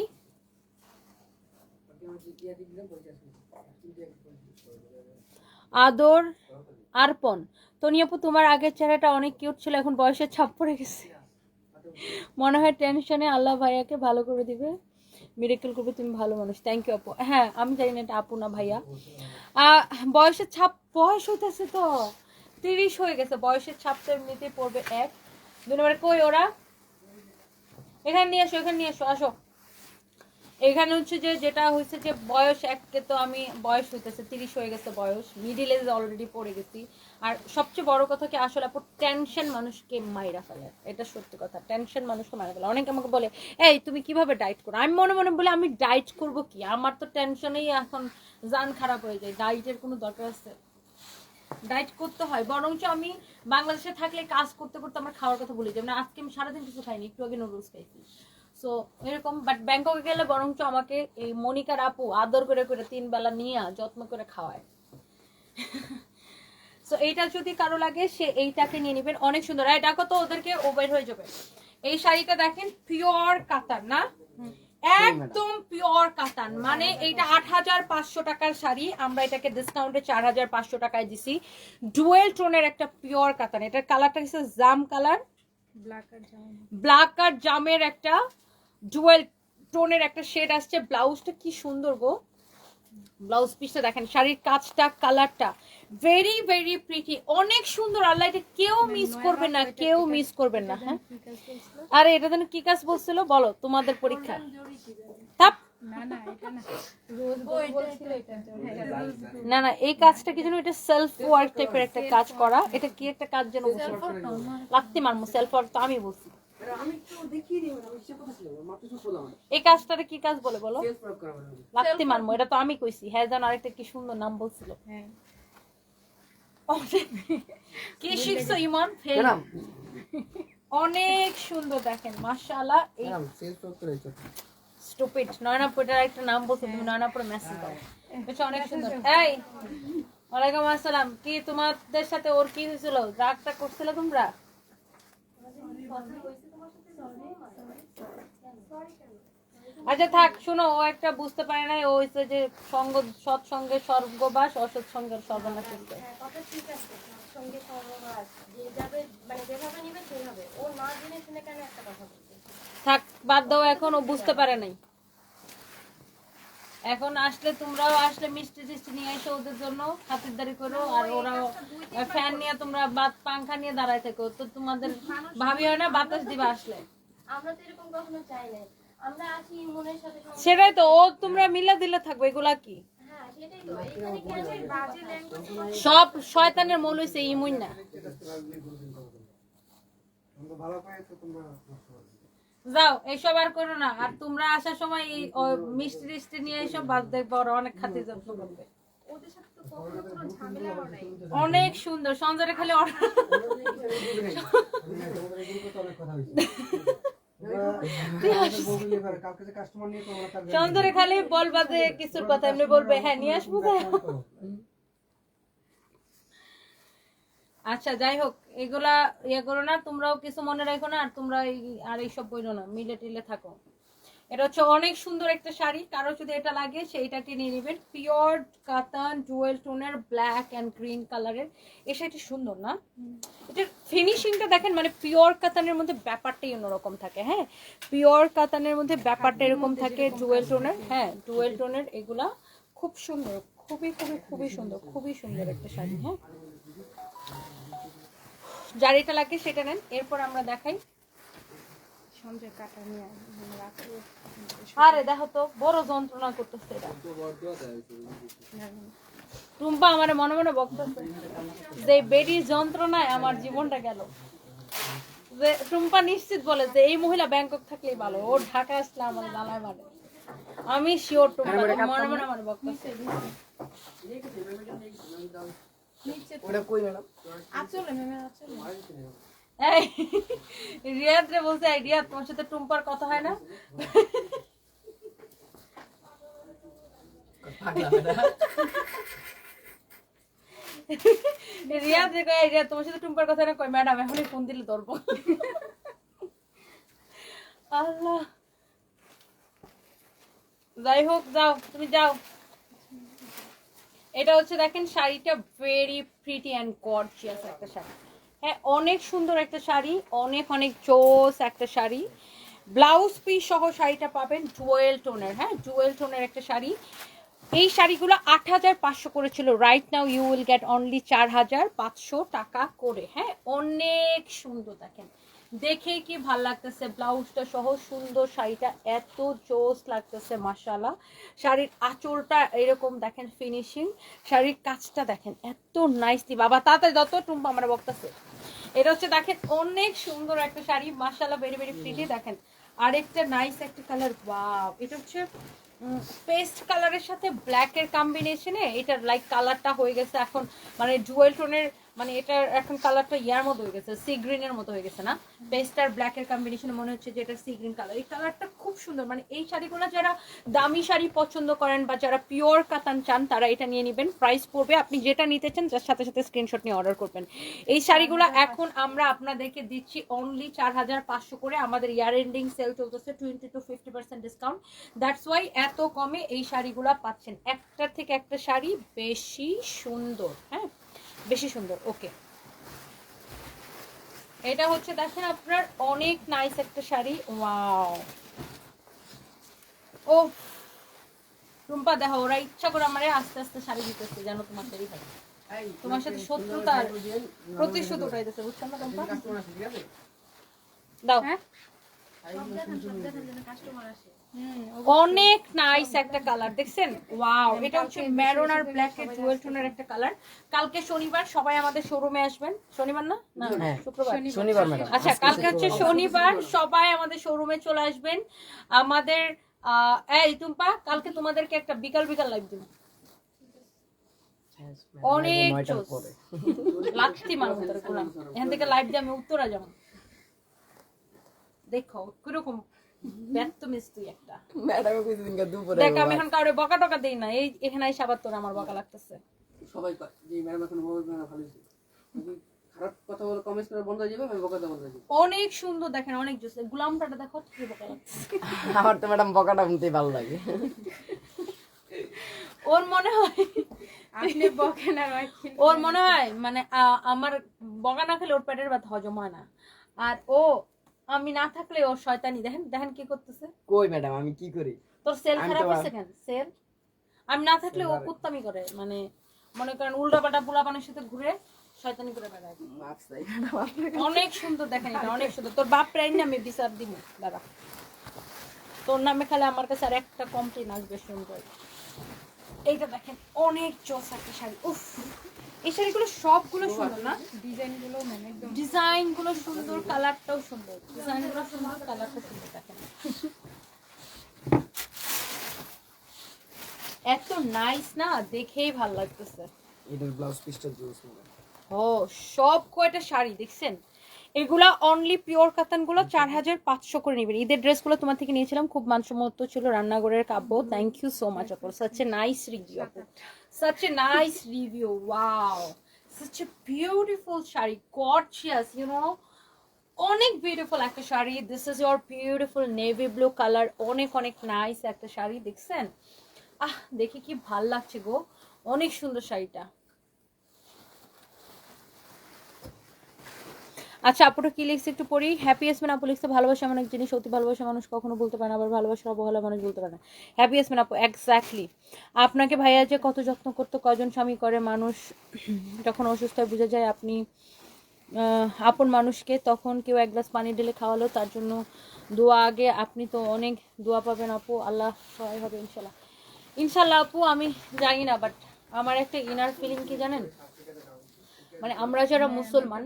আদর আরপন। তনি আপু তোমার আগের চেহারাটা অনেক কিউট ছিল, এখন বয়সের ছাপ পড়ে গেছে, মনে হয় টেনশনে আল্লাহ ভাইয়াকে ভালো করে দিবে, মিরাকেল করবে, তুমি ভালো মানুষ। থ্যাংক ইউ আপু। হ্যাঁ আমি জানি না এটা আপু না ভাইয়া। বয়সের ছাপ, বয়স হইতেছে তো 30 হয়ে গেছে, বয়সের ছাপ তো এমনিতেই পড়বে। 1 2 নম্বরে কই ওরা, এখানে নিয়ে আসো, এখানে নিয়ে আসো, আসো। এখানে হচ্ছে যে যেটা হয়েছে যে বয়স এককে তো আমি বয়স হইতেছে 30 হয়ে গেছে, বয়স মিডিল এজ অলরেডি পড়ে গেছি। আর সবচেয়ে বড় কথা কি আসলে আপু টেনশন মানুষকে মাইরা ফেলে, এটা সত্যি কথা, টেনশন মানুষকে মাইরা ফেলে। অনেকে আমাকে বলে এই তুমি কিভাবে ডায়েট করো, আমি মনে মনে বলে আমি ডায়েট করব কি, আমার তো টেনশনেই এখন জান খারাপ হয়ে যায়, ডায়েটের কোনো দরকার আছে? ডায়েট করতে হয়, বরঞ্চ আমি বাংলাদেশে থাকলে কাজ করতে করতে আমার খাওয়ার কথা ভুলে যাই, মানে আজকে আমি সারাদিন কিছু খাইনি, একটু আগে নুডলস খাইছি। সো এরকম, বাট ব্যাংককে গেলে বরঞ্চ আমাকে এই মনিকার আপু আদর করে করে 3 বেলা নিয়ে যত্ন করে খাওয়ায়। সো এইটা যদি কারো লাগে সে এইটাকে নিয়ে নেবেন, অনেক সুন্দর। আর দেখো তো ওদেরকে ওভার হয়ে যাবে। এই শাড়িটা দেখেন পিওর কাতান না, একদম পিওর কাতান, মানে এইটা 8500 টাকার শাড়ি, আমরা এটাকে ডিসকাউন্টে 4500 টাকায় দিছি। ডুয়েল টোনের একটা পিওর কাতান, এটার কালারটা হচ্ছে জাম কালার, ব্ল্যাক আর জামের একটা ডুয়েল টোনের একটা শেড আসছে। ব্লাউজটা কি সুন্দর গো, ব্লাউজ পিসটা দেখেন, শাড়ির কাজটা, কালারটা ভেরি ভেরি প্রিটি, অনেক সুন্দর। আল্লাহ এটা কেউ মিস করবেন না, কেউ মিস করবেন না। হ্যাঁ আরে এটা যেন কি কাজ বলছিল বলো, তোমাদের পরীক্ষা তাপ না না এই কাজটা কি যেন, এটা সেলফ ওয়ার্ক টাইপের একটা কাজ করা, এটা কি একটা কাজ যেন লাগতে মারমো, সেলফ ওয়ার্ক তো আমি বলছি। এই কাজটারে কি কাজ বলে বলো, লাগতে মারমো, এটা তো আমি কইছি। হ্যাঁ জান আরেকটা কি সুন্দর নাম বলছিল, কি শিখছো ইমন? অনেক সুন্দর দেখেন মাশাআল্লাহ। এই স্টুপিড নয়নাপুরের একটা নাম বলছো তুমি, নয়নাপুরে মেসেজ দাও, এটা অনেক সুন্দর। এই ওয়ালাইকুম আসসালাম, কি তোমাদের সাথে ওর কি হয়েছিল, রাগটা করছিলে তোমরা? আচ্ছা থাক, শুনো, ও একটা বুঝতে পারে না, ও হইছে যে সঙ্গ, সৎসঙ্গের স্বর্গবাস, অসৎ সঙ্গের সর্বনাশ হচ্ছে। থাক বাদ দাও, এখন ও বুঝতে পারে নাই। এখন আসলে তোমরাও আসলে মিষ্টি টিষ্টি নিয়ে এসো ওদের জন্য, খাতিরদারি করো, আর ওরাও ফ্যান নিয়ে, তোমরা বাত পাংখা নিয়ে দাঁড়ায় থেকো, তো তোমাদের ভাবি হয় না বাতাস দিবা আসলে। আমরা তো এরকম কখনো চাই না, আমরা আছি মনের সাথে। সেটাই তো, ও তোমরা মিলা দিলে থাকবে, এগুলা কি হ্যাঁ সেটাই তো, এখানে কেন বাজে ল্যাঙ্গুয়েজ, সব শয়তানের মূল হইছে ইমুন না। যাও এইসব আর করো না, আর তোমরা আসার সময় এই মিষ্টি টিষ্টি নিয়ে এইসব বাদ দেখবো, ওরা অনেক খাতির যত্ন করবে। ওদের সাথে তো কখনো কোনো ঝামেলা হয় নাই। অনেক সুন্দর সঞ্জরে খালি সঞ্জরে খালি বলবা যে কিছুর কথা, এমনি বলবে হ্যাঁ নিয়ে আসবো। আচ্ছা যাই হোক, এগুলা ইয়ে করো না, তোমরাও কিছু মনে রাখো না, আর তোমরা আর এইসব বইলো না, মিলে টিলে থাকো। এটা হচ্ছে অনেক সুন্দর একটা শাড়ি, কারো যদি এটা লাগে সেইটাকে নিয়ে নেবেন, পিওর কাতান ডুয়েল টোনের ব্ল্যাক এন্ড গ্রিন কালারের। এই শাড়িটি সুন্দর না, এটার ফিনিশিংটা দেখেন, মানে পিওর কাতানের মধ্যে ব্যাপারটাই অন্যরকম থাকে। হ্যাঁ পিওর কাতানের মধ্যে ব্যাপারটা এরকম থাকে, ডুয়েল টোনের, হ্যাঁ ডুয়েল টোনের, এগুলা খুব সুন্দর, খুবই খুবই খুবই সুন্দর, খুবই সুন্দর একটা শাড়ি। হ্যাঁ যার এটা লাগে সেটা নেন। এরপর আমরা দেখাই, আরে দেখো তো বড় যন্ত্রণা করতেছে এটা, টুম্পা আমার মনে মনে বকতেছে যে বেডি যন্ত্রণায় আমার জীবনটা গেল। যে টুম্পা নিশ্চিত বলে যে এই মহিলা ব্যাংকক থাকলেই ভালো, ও ঢাকা আসলে আমার জ্বালায় মারে। আমি শিওর টুম্পা মনে মনে আমার বকতেছে। এই রিয়াদ রে বলছে, রিয়াদ তোমার সাথে টুম্পার কথা হয় না? রিয়াদ রে কয়, রিয়াদ তোমার সাথে টুম্পার কথা না, কয় ম্যাডাম এখনই ফোন দিলে ধরবো। আল্লাহ যাই হোক, যাও তুমি যাও। এটা হচ্ছে দেখেন শাড়িটা ভেরি প্রিটি অ্যান্ড গর্জিয়াস একটা শাড়ি। হ্যাঁ, অনেক সুন্দর একটা শাড়ি, অনেক অনেক জোস একটা শাড়ি। ব্লাউজ পিস সহ শাড়িটা পাবেন জুয়েল টোনের। হ্যাঁ, জুয়েল টোনের একটা শাড়ি। এই শাড়িগুলো 8,500 করেছিল, right now you will get only 4,500 টাকা করে। হ্যাঁ, অনেক সুন্দর দেখেন, দেখে কি ভাল লাগতেছে, ব্লাউজটা সহ সুন্দর শাড়িটা, এত জোস লাগতেছে মাশাআল্লাহ। শাড়ির আঁচলটা এরকম দেখেন ফিনিশিং, শাড়ির কাজটা দেখেন এত নাইসলি। বাবা তাড়াতাড়ি যত টুম্পা আমরা বক্তাছে। এটা হচ্ছে দেখেন অনেক সুন্দর একটা শাড়ি মাশাআল্লাহ, ভেরি ভেরি প্রিটি। দেখেন আরেকটা নাইস একটা কালার, ওয়াও, এটা হচ্ছে পেস্ট কালারের সাথে ব্ল্যাকের কম্বিনেশনে এটার লাইক কালারটা হয়ে গেছে এখন মানে জুয়েল টোনের, মানে এটার এখন কালারটা ইয়ার মতো হয়ে গেছে, সি গ্রিনের মতো হয়ে গেছে না, পেস্ট আর ব্ল্যাকের কম্বিনেশনে মনে হচ্ছে যে এটা সি গ্রিন কালার। এই কালারটা খুব সুন্দর। মানে এই শাড়িগুলো যারা দামি শাড়ি পছন্দ করেন বা যারা পিওর কাতান চান তারা এটা নিয়ে নেবেন। প্রাইস পড়বে, আপনি যেটা নিতে চান তার সাথে সাথে স্ক্রিনশট নিয়ে অর্ডার করবেন। এই শাড়িগুলো এখন আমরা আপনাদেরকে দিচ্ছি অনলি 4,500 করে। আমাদের ইয়ার এন্ডিং সেল চলতেছে 20 to 50% ডিসকাউন্ট, দ্যাটস ওয়াই এত কমে এই শাড়িগুলো পাচ্ছেন। একটার থেকে একটা শাড়ি বেশি সুন্দর। হ্যাঁ, বেশি সুন্দর। ওকে, এটা হচ্ছে দেখেন আপনার অনেক নাইস একটা শাড়ি। ওয়াও, ও রুম্পা দেখো, ওরা ইচ্ছা করে আমারে আস্তে আস্তে শাড়ি দিতেছে, জানো তোমার শাড়ি ভাই, তোমার সাথে শত্রুতার প্রতিশোধ উঠাইতেছে, বুঝছো না রুম্পা? কাস্টমার আছে, ঠিক আছে? দাও। হ্যাঁ অনেক নাইস একটা কালার দেখছেন, ওয়াও। এটা হচ্ছে মেরুন আর ব্ল্যাক এর জুয়েল টোনের একটা কালার। কালকে শনিবার, সবাই আমাদের শোরুমে আসবেন। শনিবার না, না হ্যাঁ, শুক্রবার, শনিবার ম্যাডাম। আচ্ছা কালকে হচ্ছে শনিবার, সবাই আমাদের শোরুমে চলে আসবেন। আমাদের এই টুম্পা, কালকে তোমাদেরকে একটা বিকাল বিকাল লাইভ দিব, অনেক জোস লাত্তি মারবো তোর গোলাম। এখান থেকে লাইভ দিয়ে আমি উত্তরা যাবো, দেখো কিরকম ব্যস্ত মিস্ত্রি একটা। ম্যাডাম কিছুদিন দুপুরে দেখ আমি এখন কাউরে বকা টকা দেই না, এই এখানে এসে আবার তোর আমার বকা লাগতেছে। সবাই কয় যে ম্যাডাম এখন বলবে না, ভালো হয়েছে। যদি খারাপ কথা বলে কমেন্টস করে বন্ধ হয়ে যাবে, আমি বকাতে বন্ধ হয়ে যাবে। অনেক সুন্দর দেখেন, অনেক জোস। গোলামটা দেখো কি বকা লাগতেছে। আমার তো ম্যাডাম বকাটা শুনতেই ভালো লাগে। ওর মনে হয় আপনি বকেন আর ওর মনে হয় মানে আমার বকা না খেলে ওর পেটের ব্যথা হজম হয় না। আর ও আমি না থাকলে ওর শয়তানি দেখেন, দেখেন কি করতেছে। কই ম্যাডাম আমি কি করি? তোর সেল আমি খারাপ তো হচ্ছে কেন? সেল আমি না থাকলে ও কুত্তামি করে, মানে মনে করেন উল্টাপাল্টা পোলাপানের সাথে ঘুরে শয়তানি করে বেড়ায়। মাপ চাই ম্যাডাম আপনার। অনেক সুন্দর দেখেন, এটা অনেক সুন্দর। তোর বাপ প্রাইন আমি বিচার দিব দাদা, তোর নামে খালি আমার কাছে আর একটা কমপ্লেন আসবে সুন্দর। এইটা দেখেন অনেক জোস একটা শাড়ি। উফ, এই শাড়িগুলো সবগুলো সুন্দর না, ডিজাইন গুলো মানে একদম ডিজাইন গুলো সুন্দর, কালারটাও সুন্দর, ডিজাইন গুলো সুন্দর, কালারটা সুন্দর। দেখেন এত নাইস না, দেখেই ভালো লাগতেছে। এটার ব্লাউজ পিসটা জোস ম্যাডাম। ও সব কয়টা শাড়ি দেখছেন, এগুলা অনলি পিওর কাতান গুলো 4,500 করে নেবেন। ঈদের ড্রেসগুলো তোমার থেকে নিয়েছিলাম, খুব মানসম্মত ছিল, রান্নাঘরের কাব্য। থ্যাংক ইউ সো মাচ আপু, such a nice review আপু, such a nice review, wow, such a beautiful sari, gorgeous, you know, অনেক বিউটিফুল একটা sari. This is your beautiful navy blue colour, অনেক অনেক নাইস একটা শাড়ি দেখছেন। দেখি কি ভাল লাগছে গো, অনেক সুন্দর শাড়িটা। আচ্ছা আপুটা কি লিখছে একটু পড়ি। হ্যাপি ইয়াসমিন আপু লিখছে, ভালোবাসা এমন এক জিনিস, অতি ভালোবাসা মানুষ কখনো বলতে পারে না, আবার ভালোবাসার অবহেলা মানুষ বলতে পারে না। হ্যাপি ইয়াসমিন আপু, এক্স্যাক্টলি। আপনাকে ভাইয়া যে কত যত্ন করতো, কজন স্বামী করে, মানুষ যখন অসুস্থ হয় বুঝে যায় আপনি আপন মানুষকে, তখন কেউ এক গ্লাস পানি ঢেলে খাওয়ালো, তার জন্য দোয়া আগে। আপনি তো অনেক দোয়া পাবেন আপু, আল্লাহ সহায় হবে ইনশাল্লাহ। ইনশাল্লাহ আপু, আমি জানি না, বাট আমার একটা ইনার ফিলিং কি জানেন, মানে আমরা যারা মুসলমান,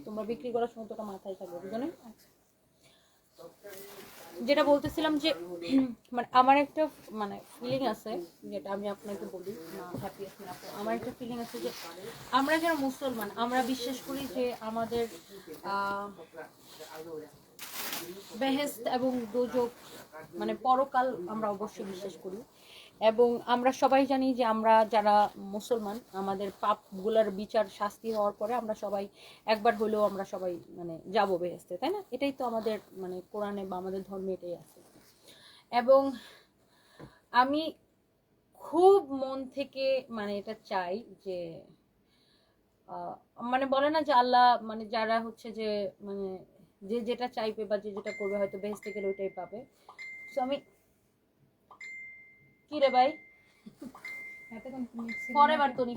তোমরা বিক্রি করার সময় তোটা মাথায় থাকবে, বুঝলেন? যেটা বলতেছিলাম যে মানে আমার একটা মানে ফিলিং আছে, যেটা আমি আপনাকে বলি না, হ্যাপি আছেন আপু, আমার একটা ফিলিং আছে যে আমরা যারা মুসলমান, আমরা বিশ্বাস করি যে আমাদের বেহেশত এবং দোজখ মানে পরকাল আমরা অবশ্যই বিশ্বাস করি। এবং আমরা সবাই জানি যে আমরা যারা মুসলমান, আমাদের পাপগুলোর বিচার শাস্তি হওয়ার পরে আমরা সবাই একবার হলেও আমরা সবাই মানে যাবো বেহেশতে, তাই না? এটাই তো আমাদের মানে কোরআনে বা আমাদের ধর্মে এটাই আছে। এবং আমি খুব মন থেকে মানে এটা চাই যে মানে বলে না যে আল্লাহ মানে যারা হচ্ছে যে মানে যে যেটা চাইবে বা যে যেটা করবে হয়তো বেহেস্টে গেলে ওইটাই পাবে। সো আমি কি রে ভাই ফরএভার তনি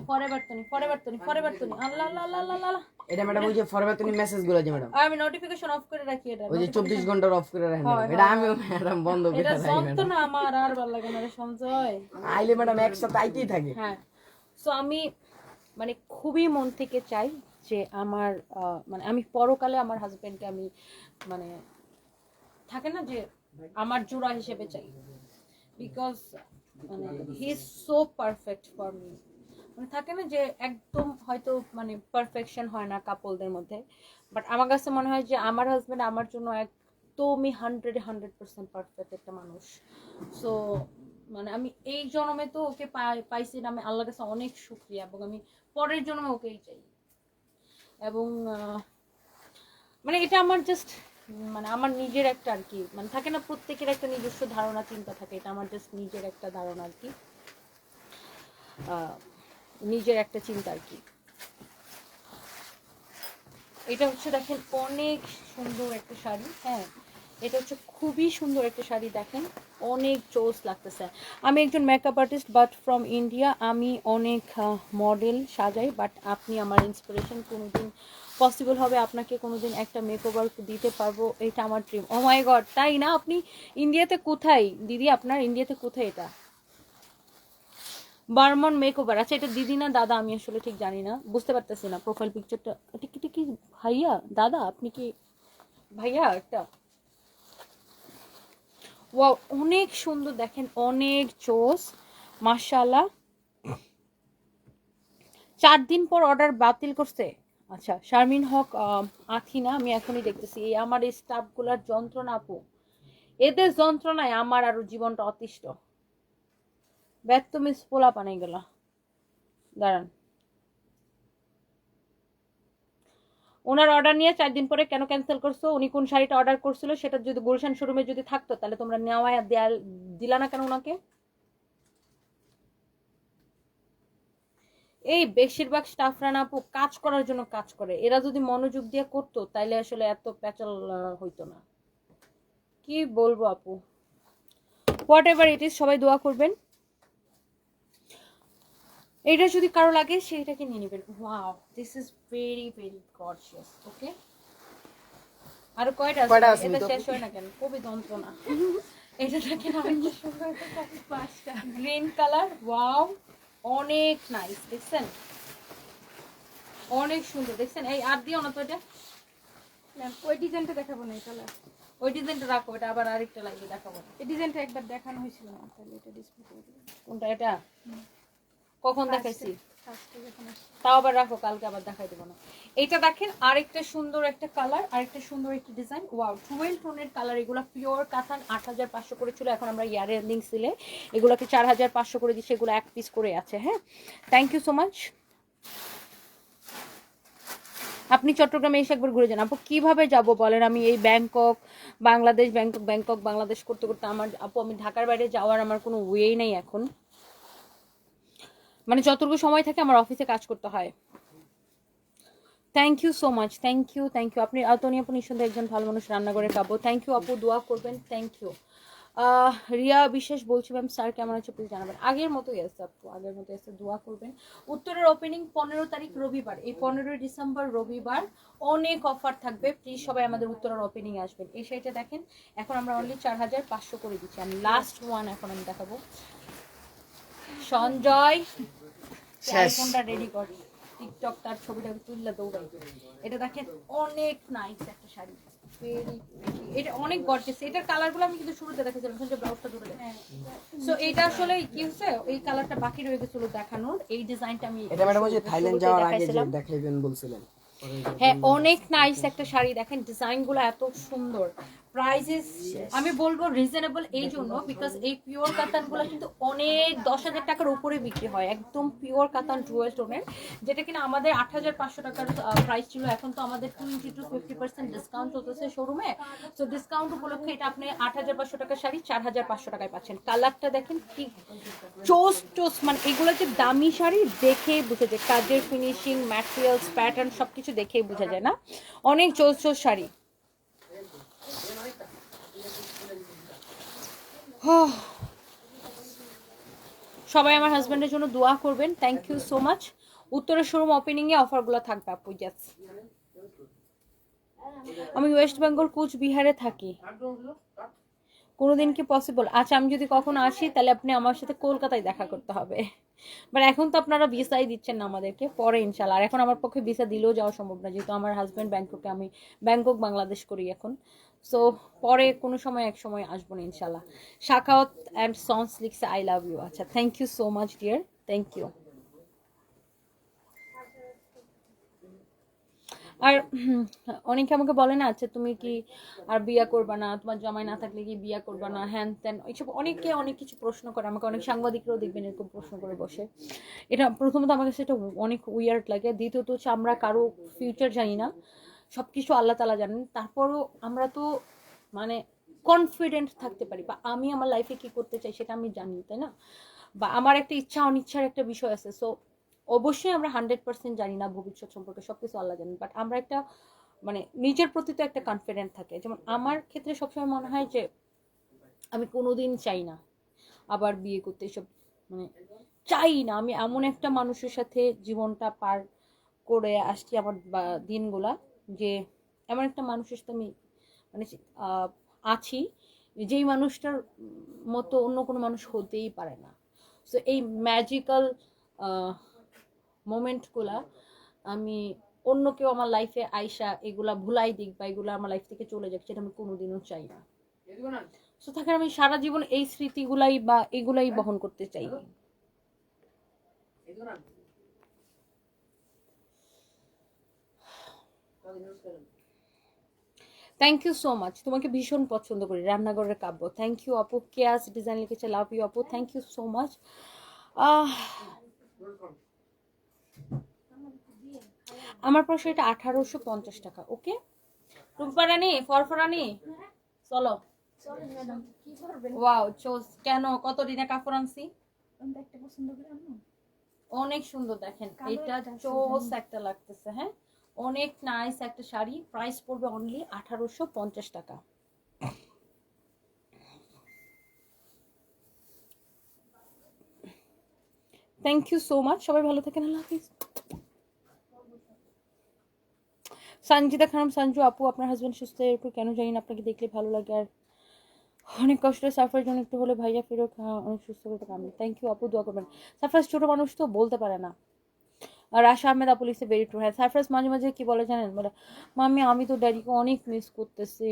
আল্লাহ আল্লাহ আল্লাহ আল্লাহ আল্লাহ। এটা ম্যাডাম ওই যে ফরওয়ার্ড তুমি মেসেজ গুলো যে ম্যাডাম আমি নোটিফিকেশন অফ করে রাখি এটা ওই যে 24 ঘন্টা অফ করে রাখেন হয়, এটা হয়, আমিও ম্যাডাম বন্ধ করে এটা রাখি যন্ত্র ম্যাডাম না আমার আর ভালো লাগে না রে সঞ্জয়। আইলে ম্যাডাম একসাথে আইতেই থাকে। হ্যাঁ সো আমি মানে খুবই মন থেকে চাই যে আমার মানে আমি পরকালে আমার হাজবেন্ডকে আমি মানে থাকে না যে আমার জোড়া হিসেবে চাই, বিকজ মানে he is so perfect for me. মানে থাকে না যে একদম হয়তো মানে পারফেকশন হয় না কাপলদের মধ্যে, বাট আমার কাছে মনে হয় যে আমার হাজবেন্ড আমার জন্য একদমই 100% পারফেক্ট একটা মানুষ। সো মানে আমি এই জন্মে তো ওকে পাইছি, আমি আল্লাহর কাছে অনেক শুকরিয়া, এবং আমি পরের জন্মে ওকেই চাই। এবং মানে এটা আমার জাস্ট মানে আমার নিজের একটা আর কি মানে থাকে না প্রত্যেকের একটা নিজস্ব ধারণা চিন্তা থাকে, এটা আমার জাস্ট নিজের একটা ধারণা আর কি, নিজের একটা চিন্তা আর কি। এটা হচ্ছে দেখেন অনেক সুন্দর একটা শাড়ি। হ্যাঁ এটা হচ্ছে খুবই সুন্দর একটা শাড়ি, দেখেন অনেক জোস লাগতেছে। আমি একজন makeup artist but from India, আমি অনেক মডেল সাজাই, বাট আপনি আমার ইন্সপিরেশন। কোনোদিন পসিবল হবে আপনাকে কোনোদিন একটা মেকওভার দিতে পারবো, এটা আমার ড্রিম। ও মাই গড, তাই না? আপনি ইন্ডিয়াতে কোথায় দিদি? আপনার ইন্ডিয়াতে কোথায় এটা? বার্মন মেকওভার। আচ্ছা এটা দিদি না দাদা আমি আসলে ঠিক জানি না, বুঝতে পারতেছি না প্রোফাইল পিকচারটা। এটা কি ভাইয়া দাদা? আপনি কি ভাইয়া? একটা ওয়াও অনেক সুন্দর, দেখেন অনেক জোস মাশাআল্লাহ। 4 দিন পর অর্ডার বাতিল করছে। আচ্ছা শারমিন হক আথিনা, আমি এখনই দেখতেছি। এই আমার এই স্টাফগুলার যন্ত্রণা আপু, এদের যন্ত্রণায় আমার আরো জীবনটা অতিষ্ঠ। ব্যর্থ মিস পোলা পানাই গেল। দাঁড়ান, ওনার অর্ডার নিয়ে 4 দিন পরে কেন ক্যান্সেল করছো? উনি কোন শাড়িটা অর্ডার করছিল সেটা যদি গুলশান শোরুমে যদি থাকতো তাহলে তোমরা নেওয়া দিলা না কেন ওনাকে? এই বেশিরভাগ স্টাফরা না আপু কাজ করার জন্য কাজ করে, এরা যদি মনোযোগ দিয়ে করতো তাইলে আসলে এত প্যাচাল হইতো না। কি বলবো আপু, হোয়াট এভার ইট ইজ, সবাই দোয়া করবেন। এটা যদি কারো লাগে সেইটাকে নিয়ে নেবেন। Wow this is very very gorgeous. Okay আর কয়টা আছে? এটা শেষ হয় না কেন? খুবই যন্ত্রণা। এটা দেখেন আরেকটা সুন্দর পাঁচটা গ্রিন কালার। ওয়াও অনেক নাইস, দেখছেন অনেক সুন্দর, দেখছেন? এই আর দিও না তো এটা, ওই ডিজাইনটা দেখাবো না, এটা লাস্ট। ওই ডিজাইনটা রাখো, এটা আবার আরেকটা লাগবে দেখাবো। এই ডিজাইনটা একবার দেখানো হয়েছিল না, তাহলে এটা ডিসপ্লে করে দিলাম। কোনটা এটা? কখন দেখাইছি? ফার্স্টে যখন আসছে। তাও আবার রাখো, কালকে আবার দেখাই দেবো না। এইটা দেখেন আরেকটা সুন্দর একটা কালার, আরেকটা সুন্দর একটা ডিজাইন। ওয়াও 12 টোনের কালার, এগুলো পিওর কাতান। 8500 করে ছিল, এখন আমরা ইয়ার এন্ডিং সেলে এগুলোকে 4500 করে দিচ্ছি। এগুলো এক পিস করে আছে। হ্যাঁ থ্যাংক ইউ সো মাচ। আপনি চট্টগ্রামে এসে একবার ঘুরে যান আপু। কিভাবে যাব বলেন? আমি এই ব্যাংকক বাংলাদেশ, ব্যাংকক বাংলাদেশ করতে করতে আমার আপু আমি ঢাকার বাইরে যাওয়ার আমার কোনো ওয়েই নাই এখন। মানে যতটুকু সময় থাকে আমার অফিসে কাজ করতে হয়। Thank you so much, thank you. আপনি আতনি আপু নিঃসন্দেহে একজন ভালো মানুষ, রান্না করে খাবো। থ্যাংক ইউ আপু, দোয়া করবেন। থ্যাংক ইউ। রিয়া বিশেষ বলছি ম্যাম, স্যার কেমন আছে প্লিজ জানাবেন। আগের মতোই আছে আপু, আগের মতোই আছে, দোয়া করবেন। উত্তরের ওপেনিং 15 তারিখ রবিবার, এই 15 ডিসেম্বর রবিবার অনেক অফার থাকবে। প্লিজ সবাই আমাদের উত্তরের ওপেনিং আসবেন। এই শাড়িটা দেখেন এখন আমরা অনলি 4500 করে দিচ্ছি। আমি লাস্ট ওয়ান এখন আমি দেখাবো। সঞ্জয় আইফোনটা রেডি কর, টিকটক তার ছবিটা তুললে দৌড়াই। এটা দেখেন অনেক নাইস একটা শাড়ি, এটা অনেক গর্জিয়াস। এটার কালারগুলো আমি কিন্তু শুরুতে দেখাছিলাম, সঞ্জয় ব্লাউজটা ধরে। সো এটা আসলে কি হচ্ছে, এই কালারটা বাকি রয়ে গেছিল দেখানোর। এই ডিজাইনটা আমি এটা ম্যাডাম ওই যে থাইল্যান্ড যাওয়ার আগে যে দেখাইবেন বলছিলেন। হ্যাঁ অনেক নাইস একটা শাড়ি, দেখেন ডিজাইনগুলো এত সুন্দর। প্রাইসেস আমি বলবো রিজনেবল এই জন্য বিকজ এই পিওর কাতানগুলো কিন্তু অনেক 10,000 টাকার উপরে বিক্রি হয়, একদম পিওর কাতান ডুয়েল টোনের, যেটা কিনা আমাদের 8,500 টাকার প্রাইস ছিল, এখন তো আমাদের 20 to 50% ডিসকাউন্ট চলতেছে শোরুমে। সো ডিসকাউন্ট উপলক্ষে এটা আপনি 8,500 টাকার শাড়ি 4,500 টাকায় পাচ্ছেন। কালারটা দেখেন কি চোস, মানে এগুলো যে দামি শাড়ি দেখেই বোঝা যায়, কাজের ফিনিশিং, ম্যাটেরিয়ালস, প্যাটার্ন সবকিছু দেখেই বোঝা যায় না, অনেক চোস শাড়ি। সবাই আমার হাজবেন্ডের জন্য দোয়া করবেন। থ্যাংক ইউ সো মাচ। উত্তরের শোরুম ওপেনিং এ অফারগুলো থাকবে আপু। ইয়েস, আমি ওয়েস্ট বেঙ্গল কোচবিহারে থাকি, কোনোদিন কি পসিবল? আচ্ছা, আমি যদি কখনো আসি তাহলে আপনি আমার সাথে কলকাতায় দেখা করতে হবে, বাট এখন তো আপনারা ভিসাই দিচ্ছেন না আমাদেরকে, পরে ইনশাল্লাহ। আর এখন আমার পক্ষে ভিসা দিলেও যাওয়া সম্ভব না, যেহেতু আমার হাজব্যান্ড ব্যাংককে, আমি ব্যাংকক বাংলাদেশ করি এখন। সো পরে কোনো সময় এক সময় আসবো না ইনশাল্লাহ। শাখাওয়াত অ্যান্ড সন্স লিখছে আই লাভ ইউ। আচ্ছা, thank you so much dear, thank you. আর অনেকে আমাকে বলে না, আচ্ছা তুমি কি আর বিয়া করবা না, তোমার জামাই না থাকলে কি বিয়া করবা না, হ্যান ত্যান, এইসব অনেকে অনেক কিছু প্রশ্ন করে আমাকে, অনেক সাংবাদিকরাও দেখবেন এরকম প্রশ্ন করে বসে। এটা প্রথমত আমার কাছে এটা অনেক উইয়ার্ড লাগে, দ্বিতীয়ত হচ্ছে আমরা কারো ফিউচার জানি না, সব কিছু আল্লাহ তাআলা জানেন, তারপরও আমরা তো মানে কনফিডেন্ট থাকতে পারি, বা আমি আমার লাইফে কি করতে চাই সেটা আমি জানি, তাই না? বা আমার একটা ইচ্ছা অনিচ্ছার একটা বিষয় আছে। সো অবশ্যই আমরা 100% জানি না ভবিষ্যৎ সম্পর্কে, সবকিছু আল্লাহ জানেন, বাট আমরা একটা মানে নিজের প্রতি তো একটা কনফিডেন্ট থাকে। যেমন আমার ক্ষেত্রে সবসময় মনে হয় যে আমি কোনোদিন চাই না আবার বিয়ে করতে, এসব মানে চাই না। আমি এমন একটা মানুষের সাথে জীবনটা পার করে আসছি আমার দিনগুলা, যে এমন একটা মানুষের সাথে আমি মানে আছি, যেই মানুষটার মতো অন্য কোনো মানুষ হতেই পারে না। সো এই ম্যাজিক্যাল মোমেন্টগুলা আমি অন্য কেউ আমার লাইফে আইসা এগুলা ভুলাই দিক বা এগুলো আমার লাইফ থেকে চলে যাক, সেটা আমি কোনোদিনও চাই না। সো থাকে আমি সারা জীবন এই স্মৃতিগুলাই বা এগুলাই বহন করতে চাই। থ্যাংক ইউ সো মাচ, তোমাকে ভীষণ পছন্দ করি, রান্নাঘরের কাব্য। থ্যাংক ইউ আপু। কেয়াস ডিজাইন লিখেছে লাভ ইউ আপু, থ্যাংক ইউ সো মাচ। আমার পাশে এটা 1850 টাকা। ওকে রূপরানি, ফরফরানি, চলো। ওয়াও চোস, কেন কত দিনে কাপড় আনছি, অনেক সুন্দর দেখেন, এটা চোস একটা লাগতেছে। হ্যাঁ, অনেক নাইস একটা শাড়ি, প্রাইস পড়বে অনলি 1850 টাকা। থ্যাংক ইউ সো মাচ, সবাই ভালো থাকেন, আল্লাহ হাফিজ। সঞ্জিতা খানম সঞ্জু আপু, আপনার হাজবেন্ড সুস্থ, এরপর কেন জানি না আপনাকে দেখলে ভালো লাগে, আর অনেক কষ্ট সাফার জন্য একটু হলে ভাইয়া ফিরোক, হ্যাঁ অনেক সুস্থ করতে পারবেন। থ্যাংক ইউ আপু, দোয়া করবেন। সাফরাজ ছোট মানুষ তো বলতে পারে না। আর রাশা আহমেদ আপু লিখছে ভেরি ট্রু। হ্যাঁ, সারফরাজ মাঝে মাঝে কি বলে জানেন, বলে মাম্মি আমি তো ড্যাডিকে অনেক মিস করতেছি,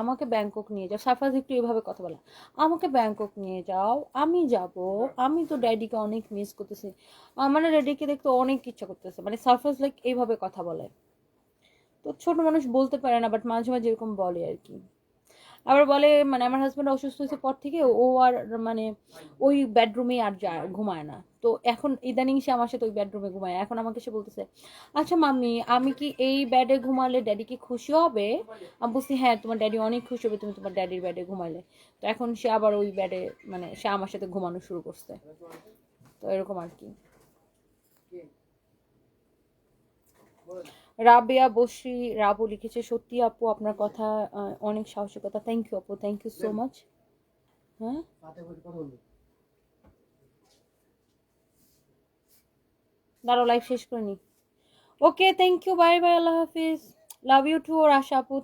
আমাকে ব্যাংকক নিয়ে যাও। সারফরাজ একটু এভাবে কথা বলে, আমাকে ব্যাংকক নিয়ে যাও, আমি যাব, আমি তো ড্যাডিকে অনেক মিস করতেছি, মানে ড্যাডিকে দেখতে অনেক ইচ্ছা করতেছে, মানে সারফরাজ লাইক এইভাবে কথা বলে। তো ছোট মানুষ বলতে পারে না, বাট মাঝে মাঝে এরকম বলে আর কি। আবার বলে মানে আমার হাজব্যান্ড অসুস্থ হয়েছে পর থেকে ও আর মানে ওই বেডরুমে আর যায় ঘুমায় না, তো এখন ইদানিং সে আমার সাথে ওই বেডরুমে ঘুমায়। এখন আমাকে সে বলতেছে, আচ্ছা মাম্মি আমি কি এই বেডে ঘুমালে ড্যাডি কি খুশি হবে? আমি বলছি হ্যাঁ তোমার ড্যাডি অনেক খুশি হবে তুমি তোমার ড্যাডির বেডে ঘুমালে। তো এখন সে আবার ওই বেডে মানে সে আমার সাথে ঘুমানো শুরু করছে, তো এরকম আর কি। রাবেয়া বসরি রাবু লিখেছে সত্যি আপু আপনার কথা অনেক সাহসিকতা। থ্যাংক ইউ আপু, থ্যাংক ইউ সো মাচ। হ্যাঁ দাঁড়াও লাইভ শেষ করে নি। Okay thank you, bye bye, আল্লাহ হাফিজ, লাভ ইউ টু। আর আশা আপু